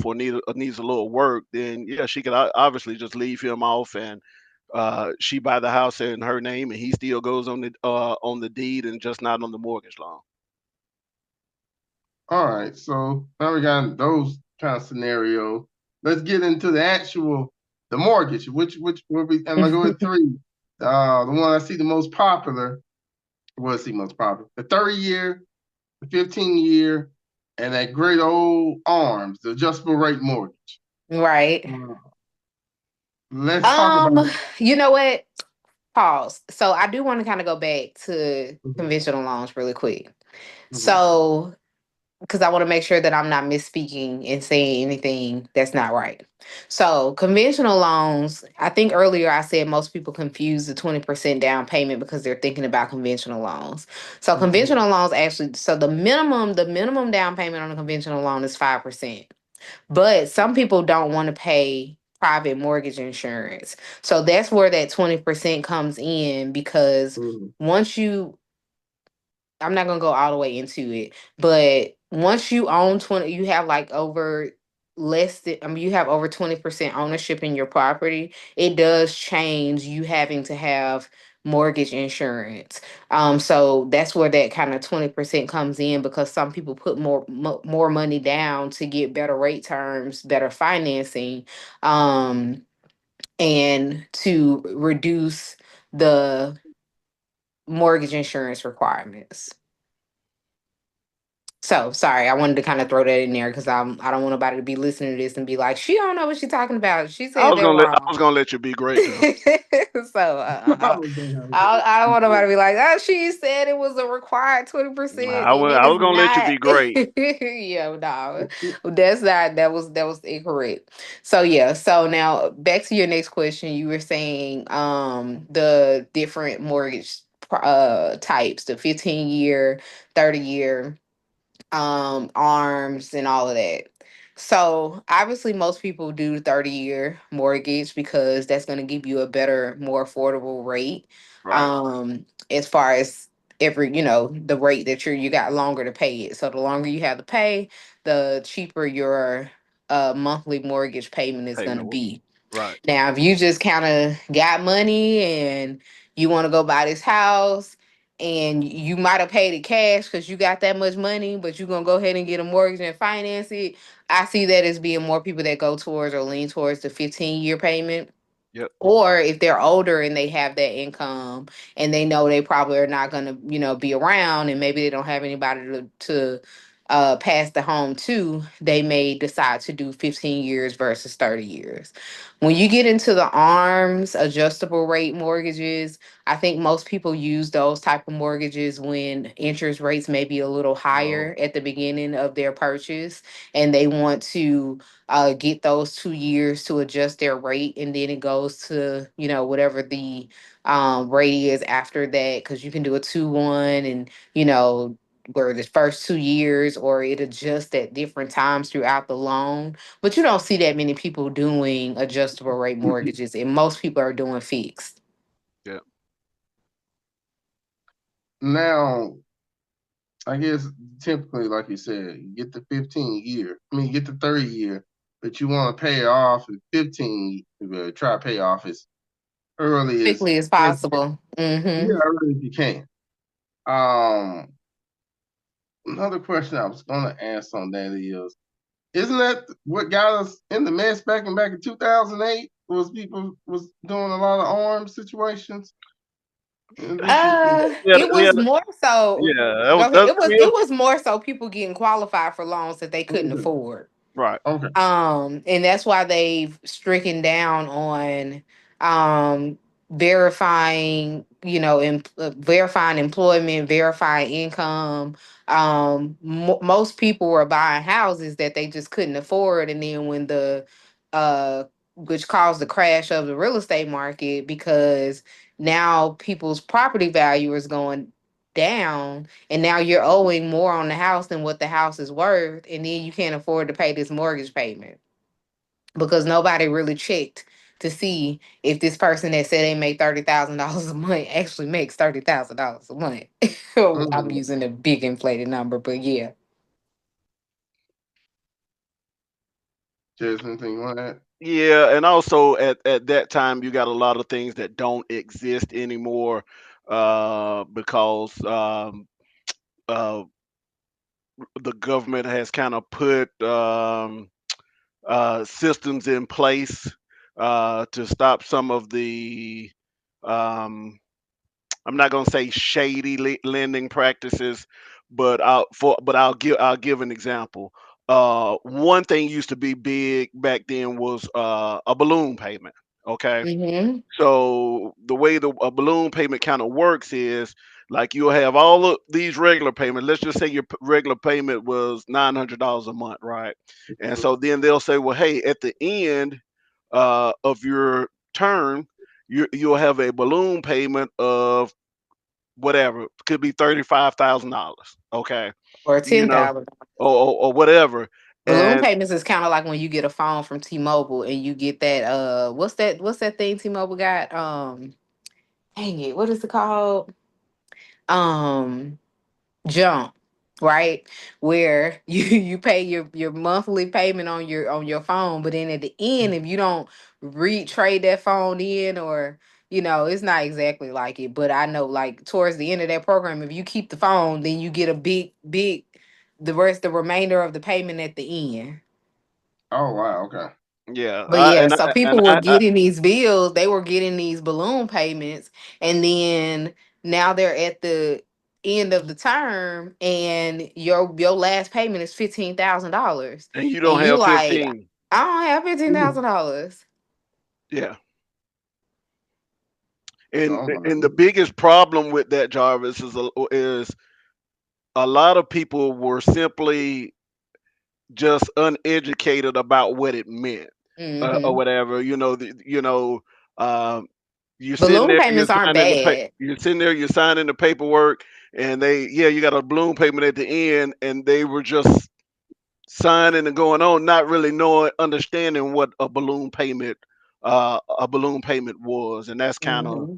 or needs a little work, then yeah, she could obviously just leave him off, and she buy the house in her name, and he still goes on the deed and just not on the mortgage loan. All right, so now we got those kind of scenarios. Let's get into the mortgage. Which will be? I'm gonna go with three. The one I see the most popular. Was the most popular? The 30-year, the 15-year, and that great old ARMS, the adjustable rate mortgage. Right. Uh, let's talk about it. You know what? Pause. So I do want to kind of go back to Mhm, conventional loans really quick. mhm, So, because I want to make sure that I'm not misspeaking and saying anything that's not right. So, conventional loans, I think earlier I said most people confuse the 20% down payment because they're thinking about conventional loans. So, mhm, conventional loans actually, so the minimum down payment on a conventional loan is 5%. But some people don't want to pay private mortgage insurance. So that's where that 20% comes in, because mhm, once you I'm not gonna go all the way into it, but once you own 20, you have like over less than, you have over 20% ownership in your property, it does change you having to have mortgage insurance. So that's where that kind of 20% comes in, because some people put more money down to get better rate terms, better financing, and to reduce the mortgage insurance requirements. So sorry, I wanted to kind of throw that in there because I don't want nobody to be listening to this and be like, she don't know what she's talking about. She said that I wrong. was gonna let you be great though. So I don't want nobody to be like, oh, she said it was a required 20%, and it I is was gonna let you not. be great. Yeah, no, that was incorrect. So yeah, so now back to your next question. You were saying the different mortgage types, the 15-year, 30-year, arms and all of that. So obviously most people do 30-year mortgage because that's going to give you a better, more affordable rate. Right. As far as the rate that you got longer to pay it. So the longer you have to pay, the cheaper your monthly mortgage payment is going to Payment. be. Right. Now, if you just kind of got money and you want to go buy this house, and you might have paid it cash because you got that much money, but you're going to go ahead and get a mortgage and finance it, I see that as being more people that go towards or lean towards the 15-year payment. Yep. Or if they're older and they have that income and they know they probably are not going to, be around, and maybe they don't have anybody to pass the home to, they may decide to do 15 years versus 30 years. When you get into the ARMs, adjustable rate mortgages, I think most people use those type of mortgages when interest rates may be a little No. higher at the beginning of their purchase, and they want to get those 2 years to adjust their rate, and then it goes to whatever the rate is after that, because you can do a 2-1, and where the first 2 years, or it adjusts at different times throughout the loan. But you don't see that many people doing adjustable rate mortgages, and most people are doing fixed. Yeah. Now, I guess typically, like you said, you get the 15 year. I mean, you get the 30 year, but you want to pay it off in 15. Try to pay off as early Quickly as as possible. yeah, early as you can. Um, Another question I was gonna ask on that is, isn't that what got us in the mess back in 2008? Was people was doing a lot of armed situations? And this is Yeah. It Yeah. was more so. Yeah. Go ahead. That's It was more so people getting qualified for loans that they couldn't okay. afford. right. Okay. And that's why they've stricken down on um verifying, verifying employment, verifying income. Most people were buying houses that they just couldn't afford, and then when the which caused the crash of the real estate market, because now people's property value is going down, and now you're owing more on the house than what the house is worth, and then you can't afford to pay this mortgage payment because nobody really checked to see if this person that said they made $30,000 a month actually makes $30,000 a month. I'm Mhm. using a big inflated number, but yeah. Just anything you want to add? Yeah, and also at that time you got a lot of things that don't exist anymore, because uh, the government has kind of put systems in place to stop some of the um, I'm not gonna say shady lending practices, but I'll give an example. One thing used to be big back then was a balloon payment. Okay, Mm-hmm. so the way the a balloon payment kind of works is like you'll have all of these regular payments. Let's just say your regular payment was $900 a month, right? And Mhm. so then they'll say, well, hey, at the end of your term, you'll have a balloon payment of whatever, could be $35,000. Okay, Or you know, 10,000. or whatever, Balloon and payments is kind of like when you get a phone from T-Mobile and you get that what's that thing T-Mobile got? Dang it, what is it called? Um Jump, right? Where you pay your monthly payment on your phone, but then at the end, if you don't retrade that phone in, or it's not exactly like it, but I know like towards the end of that program, if you keep the phone, then you get a big the remainder of the payment at the end. Oh wow. Okay. yeah, But yeah, so people were getting these bills, they were getting these balloon payments, and then now they're at the end of the term, and your last payment is $15,000, and you and don't you have like, 15. I don't have Mhm. $15,000. Yeah. And Oh my. and the biggest problem with that, Jarvis, is a lot of people were simply just uneducated about what it meant, or Hmm. whatever. Um, you're sitting Balloon there, you're payments aren't signing bad. you're sitting there, you're signing the paperwork, and yeah, you got a balloon payment at the end, and they were just signing and going on, not really knowing, understanding what a balloon payment was, and that's kind of Hmm.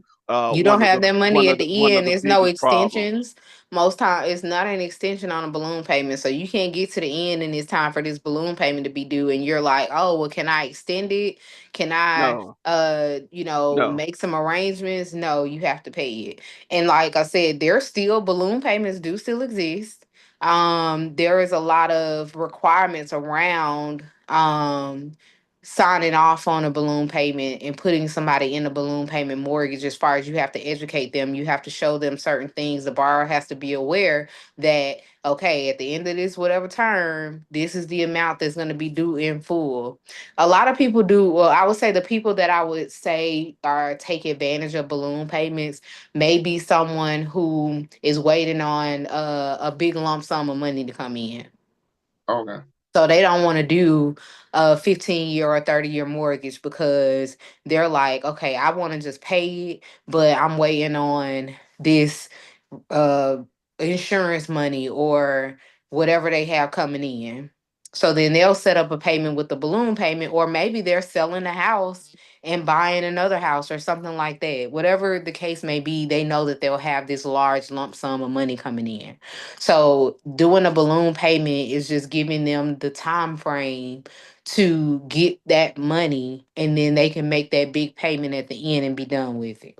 You don't have that money at the one of end. the There's no biggest problems. extensions. Most time, it's not an extension on a balloon payment, so you can't get to the end and it's time for this balloon payment to be due, and you're like, oh well, can I extend it? Can I, No, no, make some arrangements? No, you have to pay it. And like I said, there's still balloon payments do still exist. There is a lot of requirements around signing off on a balloon payment and putting somebody in a balloon payment mortgage. As far as you have to educate them, you have to show them certain things. The borrower has to be aware that, okay, at the end of this whatever term, this is the amount that's going to be due in full. A lot of people do, well, I would say the people that I would say are take advantage of balloon payments may be someone who is waiting on a big lump sum of money to come in. Okay. So they don't want to do a 15-year or 30-year mortgage because they're like, okay, I want to just pay it, but I'm waiting on this uh insurance money or whatever they have coming in. So then they'll set up a payment with the balloon payment, or maybe they're selling a house and buying another house or something like that. Whatever the case may be, they know that they'll have this large lump sum of money coming in. So doing a balloon payment is just giving them the time frame to get that money, and then they can make that big payment at the end and be done with it.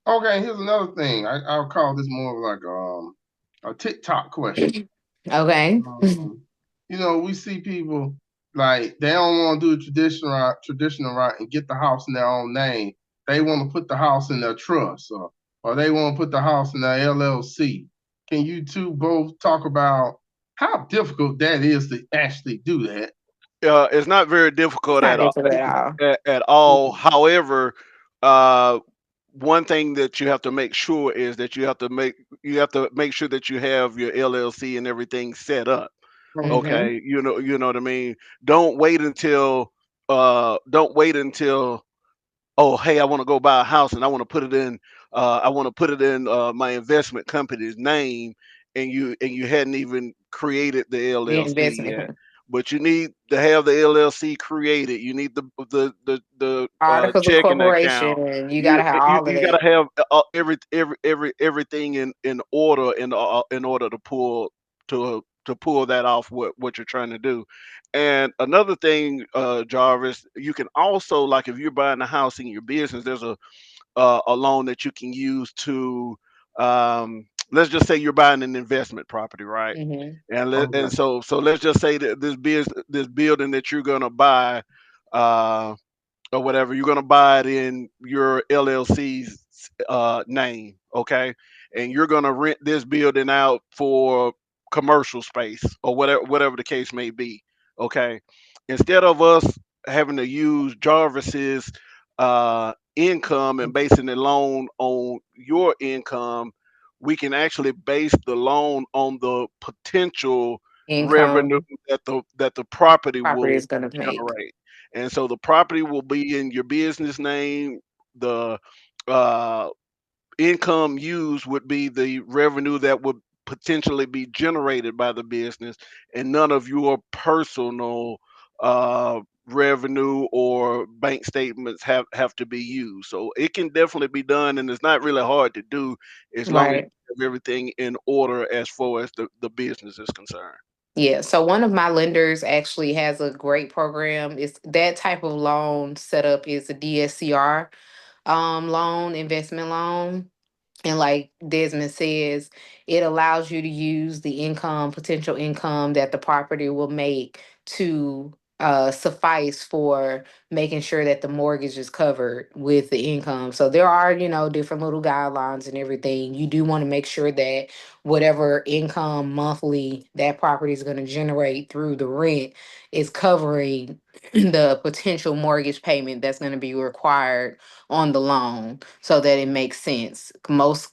Okay, here's another thing. I'll call this more of like a TikTok question. Okay. Um, we see people like they don't want to do the traditional route and get the house in their own name. They want to put the house in their trust, or they want to put the house in their LLC. Can you two both talk about how difficult that is to actually do that? It's not very It's difficult not difficult at all. at all. Mhm. However, uh, one thing that you have to make sure is that you have to make sure that you have your LLC and everything set up. Okay. Mm-hmm. Okay, you know what I mean. Don't wait until oh, hey, I want to go buy a house and I want to put it in my investment company's name, and you hadn't even created the The LLC investment yet. company. But you need to have the LLC created. You need the Articles of checking account. corporation. You gotta You have you, all of you got that. to have everything in order in order to pull that off what you're trying to do. And another thing, Jarvis, you can also, like, if you're buying a house in your business, there's a loan that you can use to, let's just say you're buying an investment property, right? Mm-hmm. And Okay. so let's just say that this building that you're gonna buy, uh, or whatever, you're gonna buy it in your LLC's name, okay? And you're gonna rent this building out for commercial space or whatever the case may be, okay? Instead of us having to use Jarvis's income and basing the loan on your income, we can actually base the loan on the potential revenue Income that the property property will is gonna make. generate. And so the property will be in your business name. The uh, income used would be the revenue that would potentially be generated by the business, and none of your personal revenue or bank statements have to be used. So it can definitely be done, and it's not really hard to do as long as Right. you have everything in order as far as the business is concerned. Yeah. So one of my lenders actually has a great program. It's that type of loan setup is a DSCR loan, investment loan. And like Desmond says, it allows you to use the income, potential income that the property will make to suffice for making sure that the mortgage is covered with the income. So there are, different little guidelines and everything. You do want to make sure that whatever income monthly that property is going to generate through the rent is covering the potential mortgage payment that's going to be required on the loan so that it makes sense. Most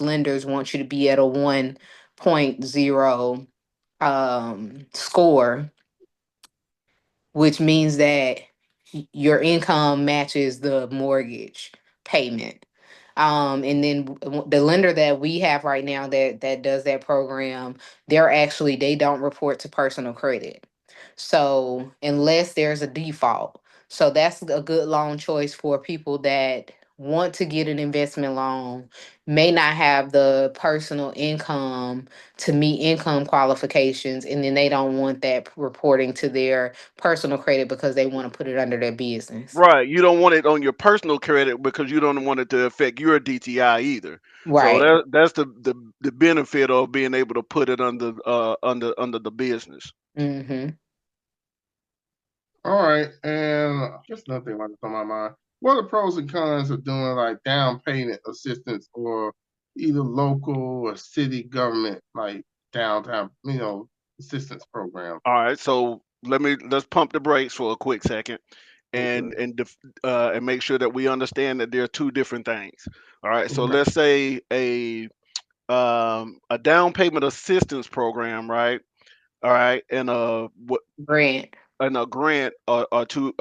lenders want you to be at a 1.0 score, which means that your income matches the mortgage payment. And then the lender that we have right now that does that program, they don't report to personal credit. So unless there's a default. So that's a good loan choice for people that want to get an investment loan, may not have the personal income to meet income qualifications, and then they don't want that reporting to their personal credit because they want to put it under their business. Right. You don't want it on your personal credit because you don't want it to affect your DTI either. So Right. that's the benefit of being able to put it under the business. Mm-hmm. All right, and just another thing like on my mind. What are the pros and cons of doing like down payment assistance or either local or city government like downtown, assistance program? All right, so let's pump the brakes for a quick second, Okay. and make sure that we understand that there are two different things. All right, so Right. let's say a down payment assistance program, right? All right, Grant. and a grant are two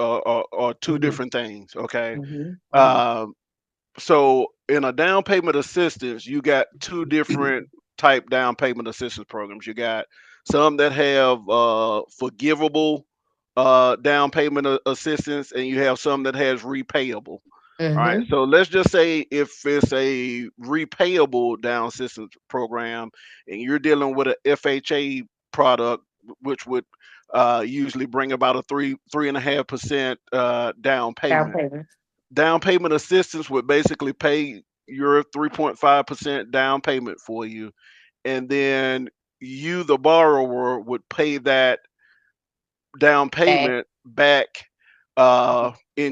Mhm. different things. Okay, Hmm. Mhm. um, so in a down payment assistance, you got two different type down payment assistance programs. You got some that have forgivable down payment assistance, and you have some that has repayable. All right. Hmm. So let's just say if it's a repayable down assistance program, and you're dealing with a FHA product, which would usually bring about a 3.5% down Down payment. payment. Down payment assistance would basically pay your 3.5% down payment for you, and then you, the borrower, would pay that down Back payment back,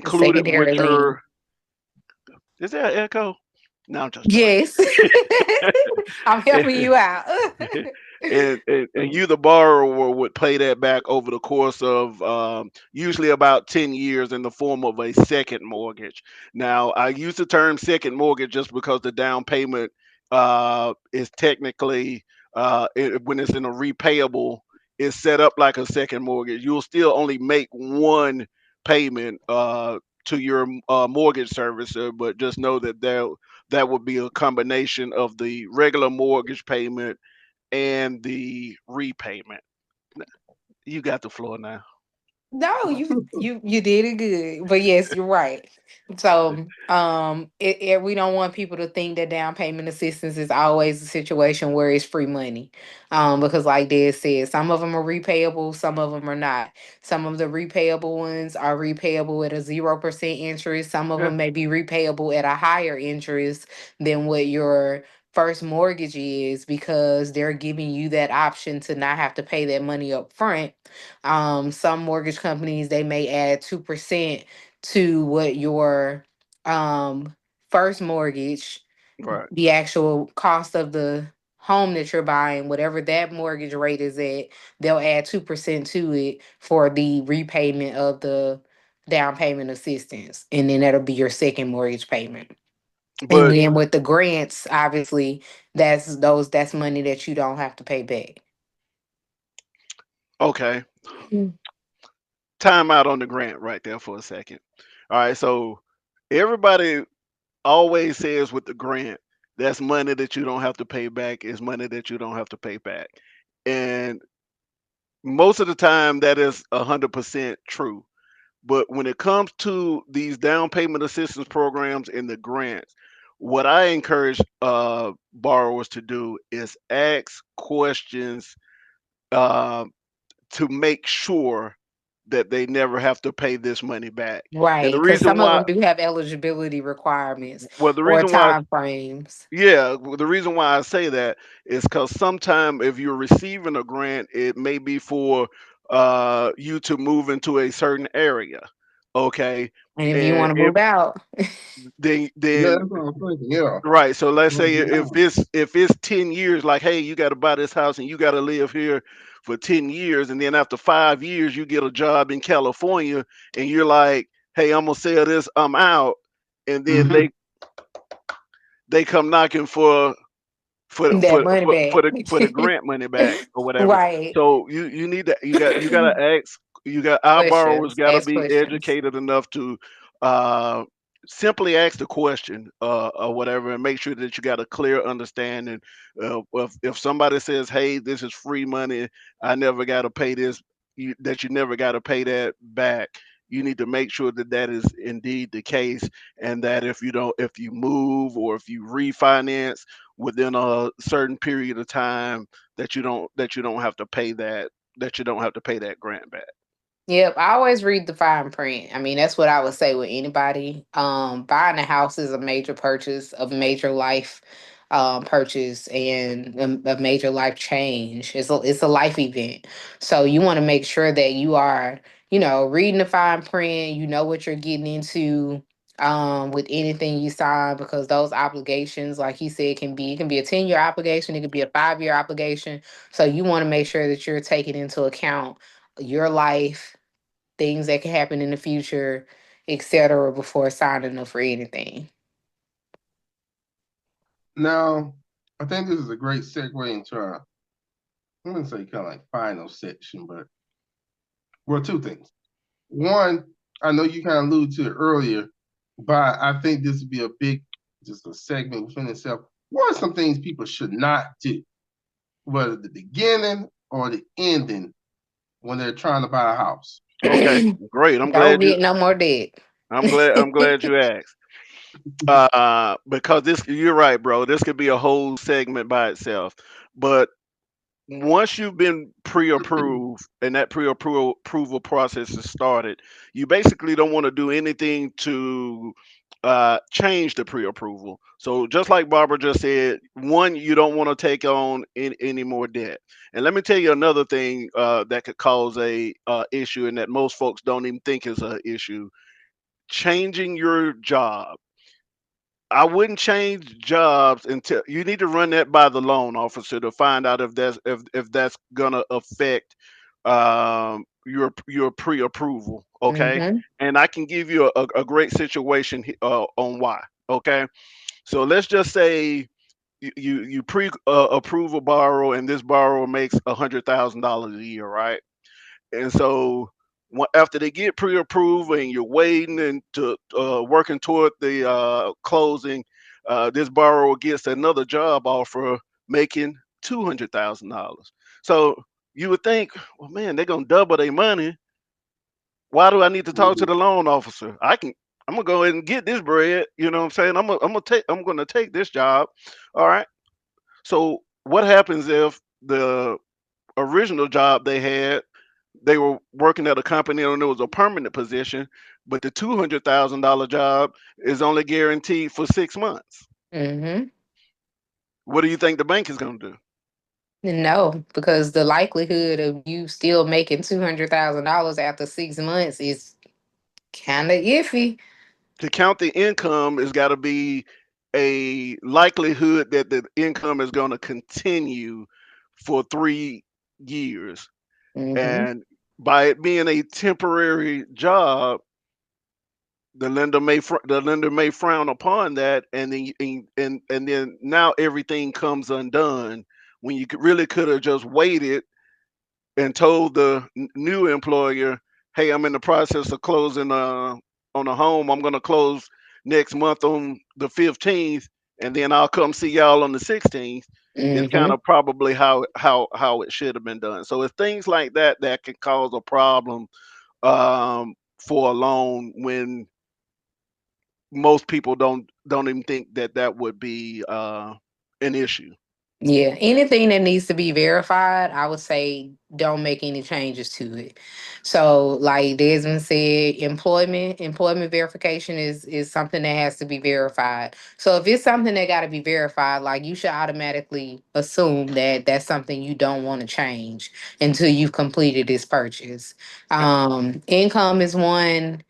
the included with secondary lien. your. Is that an echo? No, I'm just playing. Yes. I'm helping you out. And you, the borrower, would pay that back over the course of usually about 10 years in the form of a second mortgage. Now, I use the term second mortgage just because the down payment is technically, when it's in a repayable, is set up like a second mortgage. You'll still only make one payment to your mortgage servicer, but just know that that would be a combination of the regular mortgage payment and the repayment. You got the floor now. No, you did it good. But yes, you're right. So, we don't want people to think that down payment assistance is always a situation where it's free money. Because like Dad said, some of them are repayable, some of them are not. Some of the repayable ones are repayable at a 0% interest. Some of Yeah, them may be repayable at a higher interest than what your first mortgage is because they're giving you that option to not have to pay that money up front. Some mortgage companies they may add 2% to what your um first mortgage, right. the actual cost of the home that you're buying, whatever that mortgage rate is at, they'll add 2% to it for the repayment of the down payment assistance. And then that'll be your second mortgage payment. And But then with the grants, obviously, that's money that you don't have to pay back. okay, Mm. time out on the grant right there for a second. All right, so everybody always says with the grant, that's money that you don't have to pay back, is money that you don't have to pay back. And most of the time that is 100% true. But when it comes to these down payment assistance programs and the grants, what I encourage borrowers to do is ask questions uh, to make sure that they never have to pay this money back. And Right, the because reason some of why, them do have eligibility requirements well, the or reason why, time frames. yeah, well, the reason why I say that is because sometime if you're receiving a grant, it may be for you to move into a certain area, okay, And if you and want to if move out, then Yeah, then that's what I'm thinking. Yeah. right. So let's Wanna say get out. if it's 10 years, like, hey, you got to buy this house and you got to live here for 10 years, and then after 5 years you get a job in California, and you're like, hey, I'm gonna sell this, I'm out, and then Mhm. they come knocking that money for the back. grant money back or whatever. Right. So you need to you got to ask, you got our borrowers Questions. got to Ask be questions. educated enough to uh simply ask the question or whatever, and make sure that you got a clear understanding. If somebody says, hey, this is free money, I never got to pay this, that you never got to pay that back, you need to make sure that that is indeed the case, and that if you move or if you refinance within a certain period of time, that you don't have to pay that you don't have to pay that grant back. Yep, I always read the fine print. I mean, that's what I would say with anybody. Buying a house is a major purchase, a major life purchase, and a major life change. It's a life event. So you want to make sure that you are reading the fine print, you know what you're getting into with anything you sign, because those obligations, like he said, it can be a 10-year obligation, it could be a 5-year obligation. So you want to make sure that you're taking into account your life, things that can happen in the future, etc., before signing up for anything. Now, I think this is a great segue into our, I'm going to say kind of like final section, but well, two things. One, I know you kind of alluded to it earlier, but I think this would be a big, just a segment within itself. What are some things people should not do, whether the beginning or the ending, when they're trying to buy a house? Okay, great. Don't get no more debt. I'm glad you asked. Because this, you're right, bro. This could be a whole segment by itself. But once you've been pre-approved and that pre-approval process is started, you basically don't want to do anything to change the pre-approval. So just like Barbara just said, one, you don't want to take on any more debt. And let me tell you another thing that could cause a issue, and that most folks don't even think is an issue: changing your job. I wouldn't change jobs until you need to run that by the loan officer to find out if that's gonna affect your pre-approval. Okay, Mm-hmm. and I can give you a great situation on why. Okay, so let's just say you pre approve a borrower, and this borrower makes $100,000 a year, right? And so after they get pre-approved and you're waiting and to working toward the closing, this borrower gets another job offer making $200,000. So you would think, well, man, they're gonna double their money. Why do I need to talk to the loan officer? I'm gonna go ahead and get this bread. You know what I'm saying? I'm gonna take this job. All right. So what happens if the original job they were working at a company and it was a permanent position, but the $200,000 job is only guaranteed for 6 months? Mm-hmm. What do you think the bank is going to do? No, because the likelihood of you still making $200,000 after 6 months is kind of iffy. To count the income, has got to be a likelihood that the income is going to continue for 3 years. Mm-hmm. And by it being a temporary job, the lender may frown upon that, and then and then now everything comes undone when you really could have just waited and told the new employer, "Hey, I'm in the process of closing on a home. I'm going to close next month on the 15th, and then I'll come see y'all on the 16th." Is kind Mm-hmm. of probably how it should have been done. So it's things like that that can cause a problem for a loan when most people don't even think that that would be an issue. Yeah, anything that needs to be verified, I would say don't make any changes to it. So, like Desmond said, employment verification is something that has to be verified. So, if it's something that got to be verified, like you should automatically assume that that's something you don't want to change until you've completed this purchase. Income is one.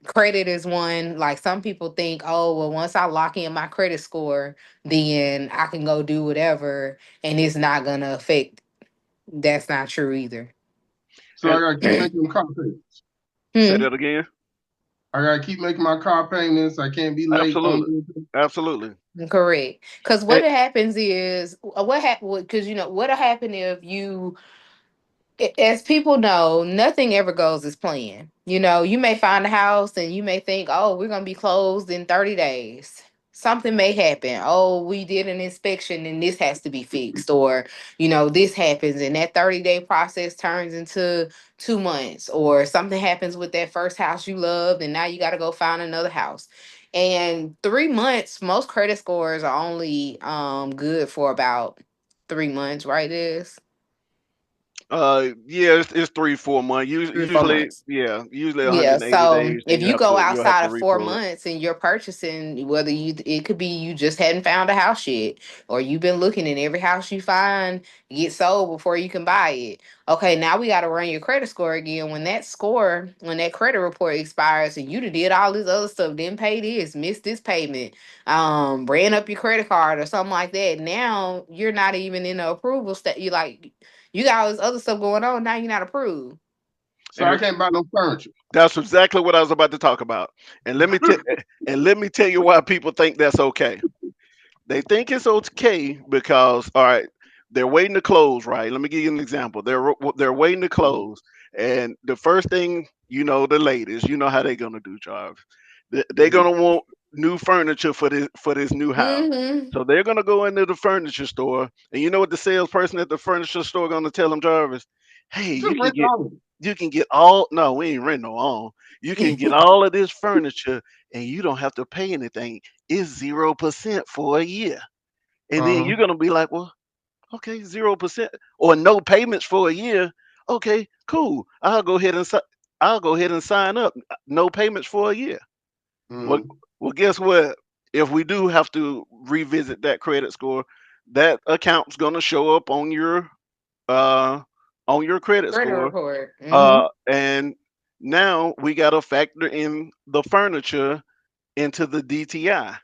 Credit is one. Like some people think, oh, well, once I lock in my credit score, then I can go do whatever and it's not gonna affect. That's not true either. So I And gotta keep making car payments. say Hmm. that again. I gotta keep making my car payments. I can't be late on Absolutely, this. absolutely. Correct. Because what And happens is what happened. Because what'll happen if you, as people know, nothing ever goes as planned. You may find a house and you may think, oh, we're going to be closed in 30 days. Something may happen. Oh, we did an inspection and this has to be fixed. Or, this happens and that 30-day process turns into 2 months. Or something happens with that first house you loved and now you got to go find another house. And 3 months, most credit scores are only good for about 3 months, right? Is Yeah, it's 3 4 months. 3 4 months. Usually Yeah, 180 so days. Then if you go you'll have outside to of four repo it. months and you're purchasing, whether it could be you just hadn't found a house yet, or you've been looking and every house you find get sold before you can buy it. Okay, now we got to run your credit score again. When that credit report expires, and you did all this other stuff, didn't pay this, missed this payment, ran up your credit card or something like that. Now you're not even in the approval state. You got all this other stuff going on. Now you're not approved. So I And can't buy no furniture. that's exactly what I was about to talk about. And let me tell you why people think that's okay. They think it's okay because, all right, they're waiting to close, right? Let me give you an example. They're waiting to close, and the first thing, the ladies, you know how they're gonna do, Jarvis. They're gonna want new furniture for this new house. Mm-hmm. So they're gonna go into the furniture store, and you know what the salesperson at the furniture store gonna tell them, Jarvis? Hey, Just rent all of it. you can get all no, we ain't renting no on. You can get all of this furniture, and you don't have to pay anything. It's 0% for a year. And then Uh-huh. you're gonna be like, well, okay, 0% or no payments for a year. Okay, cool. I'll go ahead and sign up. No payments for a year. Well, Mm. well, guess what? If we do have to revisit that credit score, that account's gonna show up uh on your credit Credit score. report. Mm-hmm. And now we gotta factor in the furniture into the DTI.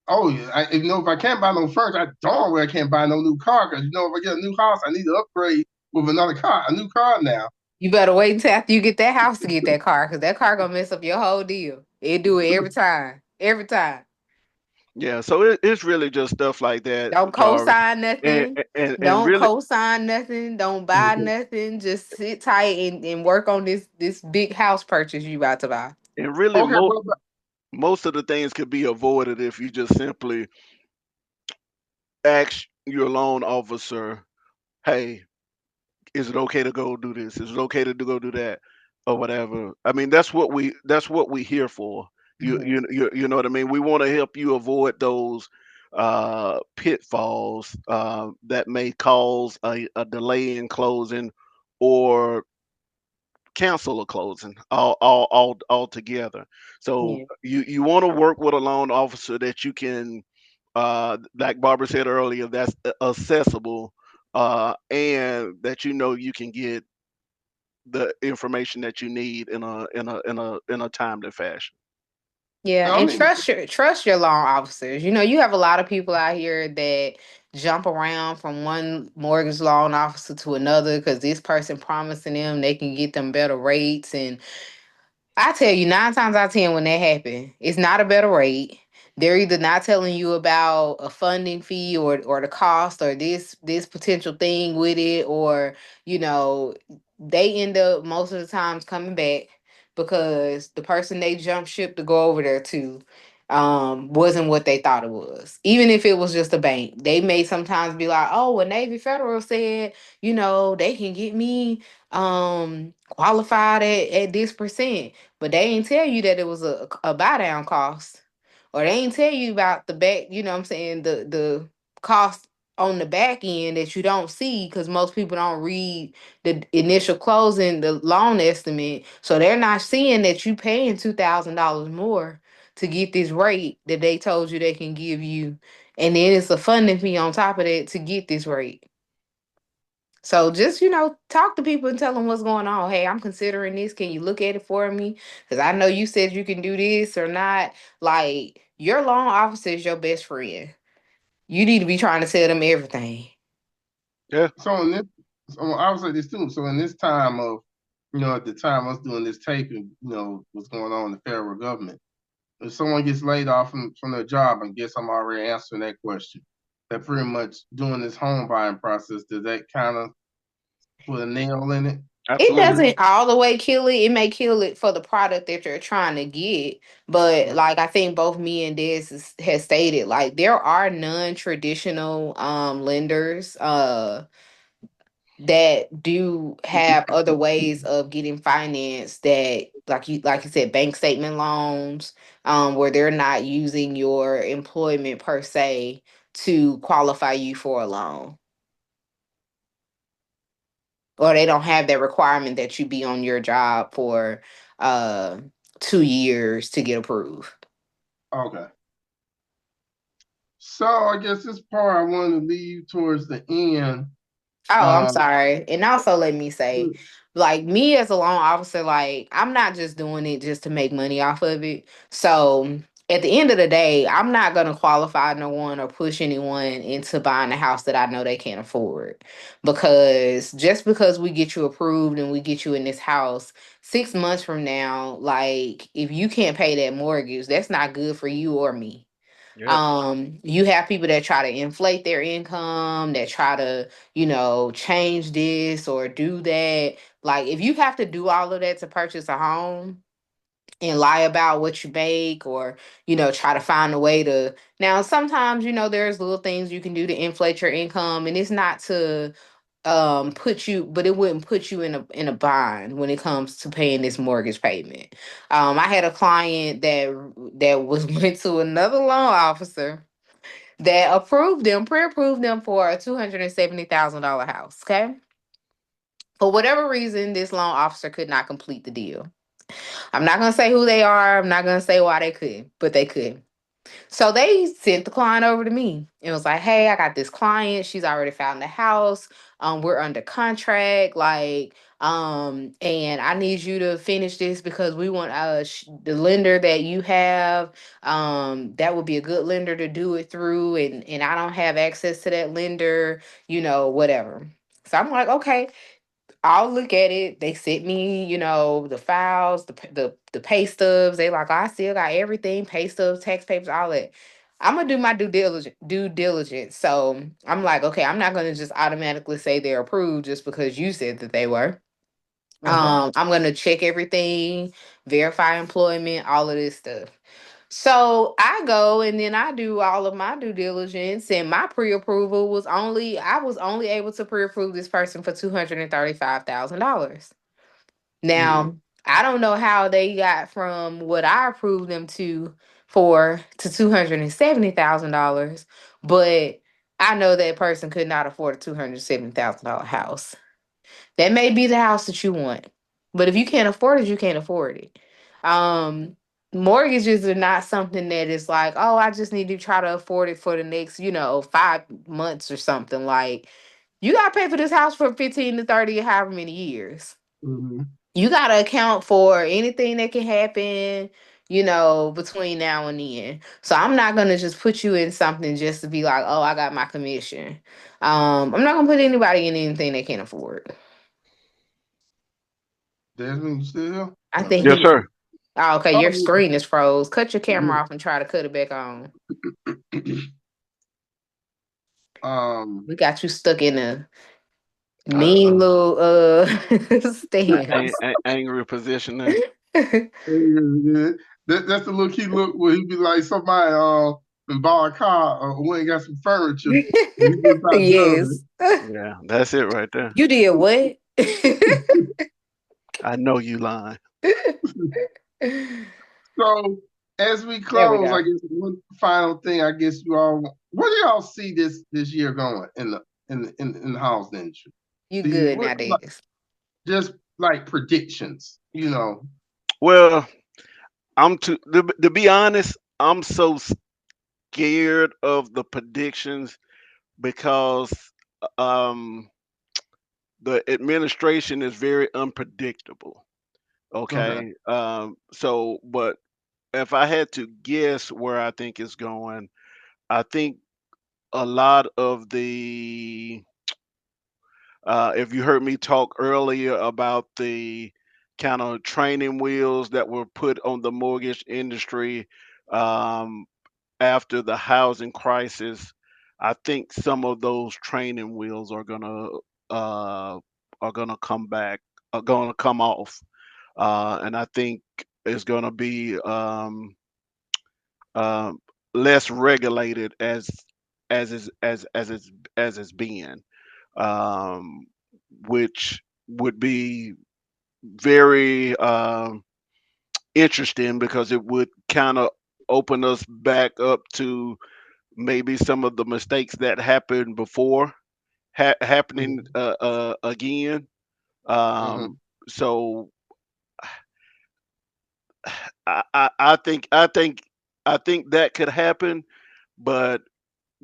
Oh yeah. If I can't buy no furniture, I darn well can't buy no new car because if I get a new house, I need to upgrade with another car, a new car now. You better wait until after you get that house to get that car, because that car gonna mess up your whole deal. It do it every time. Every time. Yeah, so it's really just stuff like that, Don't Jarvis. co-sign And nothing. and Don't really co-sign nothing. Don't buy nothing. Just sit tight and work on this big house purchase you about to buy. and really Okay, mo- well, most of the things could be avoided if you just simply ask your loan officer, "Hey, is it okay to go do this? Is it okay to go do that, or whatever?" I mean, that's what we here for. Mhm. You know what I mean? We want to help you avoid those pitfalls that may cause a delay in closing or cancel a closing all together. So Yeah. you want to work with a loan officer that you can, like Barbara said earlier, that's accessible, and that you can get the information that you need in a timely fashion. Yeah, I and mean, trust your loan officers. You have a lot of people out here that jump around from one mortgage loan officer to another because this person promising them they can get them better rates. And I tell you, 9 times out of 10, when that happen, it's not a better rate. They're either not telling you about a funding fee or the cost or this potential thing with it, or you know, they end up most of the times coming back because the person they jump ship to go over there to wasn't what they thought it was. Even if it was just a bank, they may sometimes be like, "Oh, well, Navy Federal said, they can get me qualified at this percent." But they ain't tell you that it was a buy down cost. Or they ain't tell you about the back, what I'm saying, the cost on the back end that you don't see because most people don't read the initial closing, the loan estimate. So they're not seeing that you paying $2,000 more to get this rate that they told you they can give you. And then it's a funding fee on top of that to get this rate. So just, talk to people and tell them what's going on. Hey, I'm considering this. Can you look at it for me? Because I know you said you can do this or not. Like, your loan officer is your best friend. You need to be trying to tell them everything. Yeah, so in this, so I would say this too. So in this time of, at the time us doing this taping, what's going on in the federal government. If someone gets laid off from their job, I guess I'm already answering that question. That pretty much doing this home buying process, does that kind of put a nail in it? It Or is absolutely. it doesn't all the way kill it. It may kill it for the product that you're trying to get. But like I think both me and Des has stated, like there are non-traditional lenders that do have other ways of getting finance that like you said, bank statement loans, where they're not using your employment per se to qualify you for a loan. or they don't have that requirement that you be on your job for uh 2 years to get approved. Okay. So I guess this part I want to leave towards the end. Oh, I'm Um, sorry. And also let me say, like me as a loan officer, like I'm not just doing it just to make money off of it. So at the end of the day, I'm not gonna qualify no one or push anyone into buying a house that I know they can't afford. Because just because we get you approved and we get you in this house 6 months from now, like if you can't pay that mortgage, that's not good for you or me. Yep. You have people that try to inflate their income, that try to, change this or do that. Like if you have to do all of that to purchase a home and lie about what you make, or try to find a way to, now sometimes there's little things you can do to inflate your income, and it's not to put you, but it wouldn't put you in a bind when it comes to paying this mortgage payment. I had a client that was went to another loan officer that approved them, pre-approved them for a $270,000 house. Okay. For whatever reason, this loan officer could not complete the deal. I'm not gonna say who they are. I'm not gonna say why they couldn't, but they could. So they sent the client over to me. It was like, hey, I got this client. She's already found the house. We're under contract. Like, and I need you to finish this because we want the lender that you have. That would be a good lender to do it through, and I don't have access to that lender. Whatever. So I'm like, okay. I'll look at it. They sent me, the files, the pay stubs. They like, I still got everything, pay stubs, tax papers, all that. I'm gonna do my due diligence. So I'm like, okay, I'm not gonna just automatically say they're approved just because you said that they were. okay. I'm gonna check everything, verify employment, all of this stuff. So I go and then I do all of my due diligence, and my pre-approval was I was only able to pre-approve this person for $235,000. Mm, Now, I don't know how they got from what I approved them to $270,000, but I know that person could not afford a $270,000 house. That may be the house that you want. But if you can't afford it, you can't afford it. Um, Mortgages are not something that is like, oh, I just need to try to afford it for the next, 5 months or something. Like, you gotta pay for this house for 15 to 30, however many years. mhm. You gotta account for anything that can happen, between now and then. So I'm not gonna just put you in something just to be like, oh, I got my commission. I'm not gonna put anybody in anything they can't afford. Desmond, you still here? I think Okay. Yes, he. sir. Oh, okay. Your Oh, screen is froze. Cut your camera yeah. off and try to cut it back on. Um, We got you stuck in a mean uh-uh. little stance. Angry position. That's the look he look where he be like somebody and bought a car or went and got some furniture and he just not done Yes. Yeah, that's it right there. You did what? I know you lying. So as we There we close, I go. guess one final thing, I guess you all, where do y'all see this year going in the housing industry? You Do you good what, now, Davis. just like predictions, you know? Well, I'm to be honest, I'm so scared of the predictions because um the administration is very unpredictable. Okay. Okay. So but if I had to guess where I think it's going, I think a lot of the if you heard me talk earlier about the kind of training wheels that were put on the mortgage industry um, after the housing crisis, I think some of those training wheels uh, are gonna come back, are gonna come off, and I think it's gonna be um, less regulated as it's been, um, which would be very interesting because it would kind of open us back up to maybe some of the mistakes that happened before happening again. Mm-hmm. So I think that could happen, but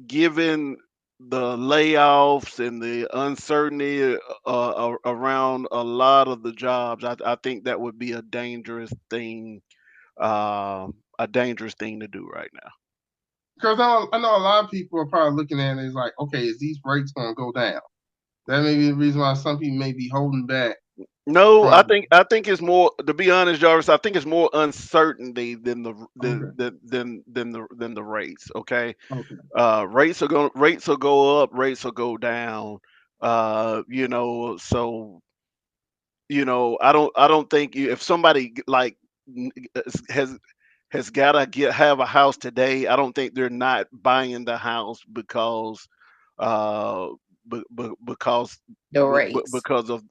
given the layoffs and the uncertainty around a lot of the jobs, I think that would be a dangerous thing to do right now. Because I know a lot of people are probably looking at it as like, okay, is these rates going to go down? That may be the reason why some people may be holding back No, I from. think I think it's more, to be honest, Jarvis. I think it's more uncertainty than Okay, the rates. Okay, okay, rates will go up, rates will go down. So I don't think if somebody like has gotta have a house today. I don't think they're not buying the house uh because The rates.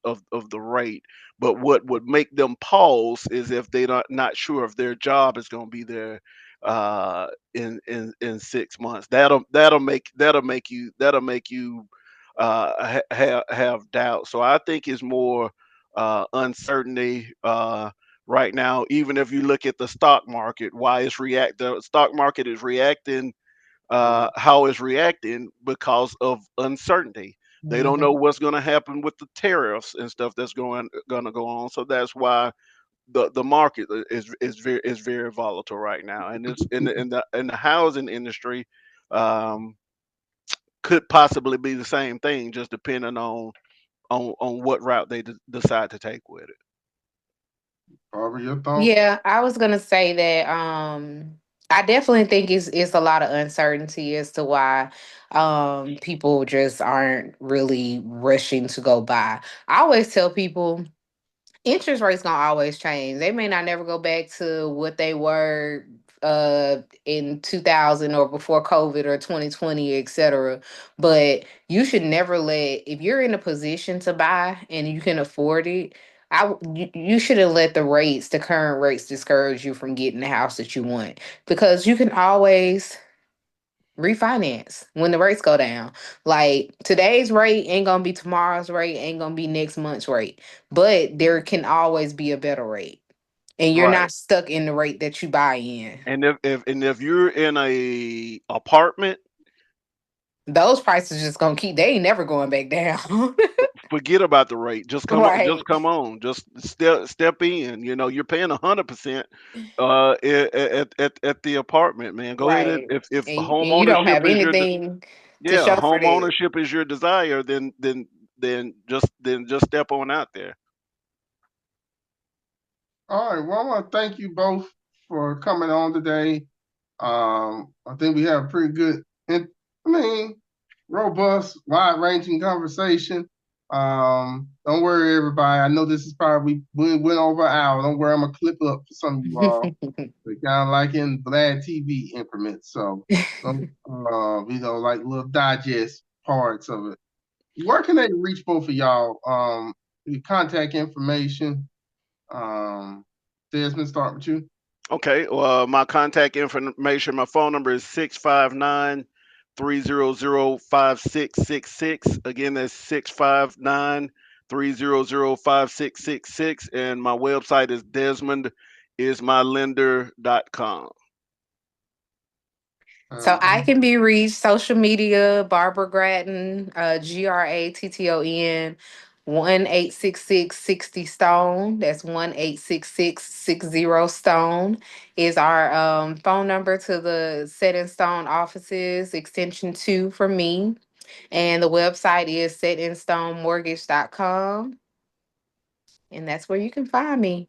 of the rate. But what would make them pause is if they're not sure if their job is going to be there in 6 months. That'll make you have doubt. So I think it's more uncertainty right now. Even if you look at the stock market, why the stock market is reacting hmm how it's reacting because of uncertainty. They don't know Mhm. what's going to happen with the tariffs and stuff that's going to go on. So that's why the market is very volatile right now, and it's in the housing industry. Um, could possibly be the same thing, just depending on what route they decide to take with it. Barbara, your thoughts? Yeah, I was gonna say that I definitely think it's a lot of uncertainty as to why people just aren't really rushing to go buy. I always tell people interest rates gonna always change. They may not never go back to what they were in 2000 or before COVID or 2020, etc. But you should never let, if you're in a position to buy and you can afford it, you shouldn't let the current rates discourage you from getting the house that you want, because you can always refinance when the rates go down. Like today's rate ain't gonna be tomorrow's rate, ain't gonna be next month's rate, but there can always be a better rate, and you're Right. not stuck in the rate that you buy in. And if you're in a apartment, Those prices just gonna keep. They ain't never going back down. forget about the rate. Just come on. Just Right. come on. Just step in. You're paying 100% at the apartment, man. Go ahead, and Right. if And home you don't ownership have is anything to yeah, show for home that. ownership is your desire, then just step on out there. All right. Well, I want to thank you both for coming on today. I think we have a pretty good, I mean, robust, wide-ranging conversation. Don't worry, everybody. I know this is probably we went over an hour. Don't worry, I'm gonna clip up for some of you all. They kind of like in Vlad TV increments, so don't, like little digest parts of it. Where can they reach both of y'all? Your contact information. Um, Desmond, start with you. Okay. Well, my contact information, my phone number is 659-300-5666. Again, that's 659-300-5666. And my website is desmondismylender.com. So I Um, can be reached social media, Barbara Gratton, Gratton, 1-866-60 Stone. That's 1-866-60 Stone is our phone number to the Set in Stone offices, extension 2 for me. And the website is setinstonemortgage.com. And that's where you can find me.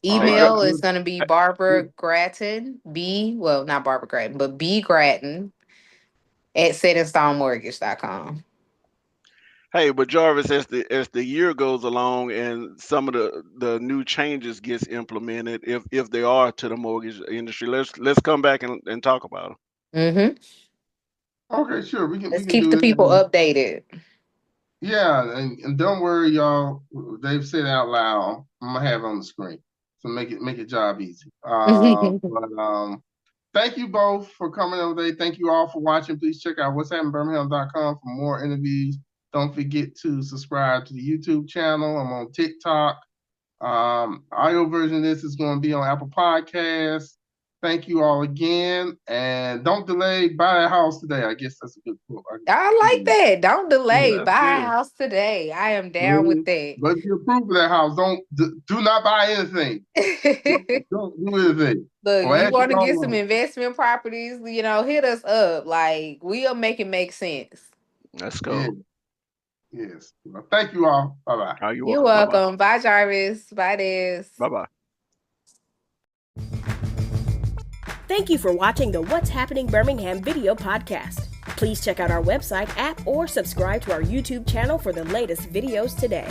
Hey, all right. Email is Good. going to be Barbara Gratton, well, not Barbara Gratton, but B Gratton at setinstonemortgage.com. Hey, but Jarvis, as the year goes along and some of the new changes gets implemented, if they are to the mortgage industry, let's come back and talk about them. Mm-hmm. Okay, sure. We Let's can keep do the it. people updated. Yeah, and don't worry, y'all. They've said out loud. I'm gonna have it on the screen, so make your job easy. But thank you both for coming over today. Thank you all for watching. Please check out what's happening Birmingham.com for more interviews Don't forget to subscribe to the YouTube channel. I'm on TikTok. Audio version of this is going to be on Apple Podcasts. Thank you all again. And don't delay, buy a house today. I guess that's a good quote. I like that. Don't delay. That's Buy a good. house today. I am down with that. But if you approve of that house, do not buy anything. Don't do anything. Look, Or you ask want to your get some landlord. investment properties, hit us up. Like, we'll make it make sense. Let's go. Yeah. Yes. Well, thank you all. Bye-bye. You're welcome. Bye, Jarvis. Bye, Des. Bye-bye. Thank you for watching the What's Happening Birmingham video podcast. Please check out our website, app, or subscribe to our YouTube channel for the latest videos today.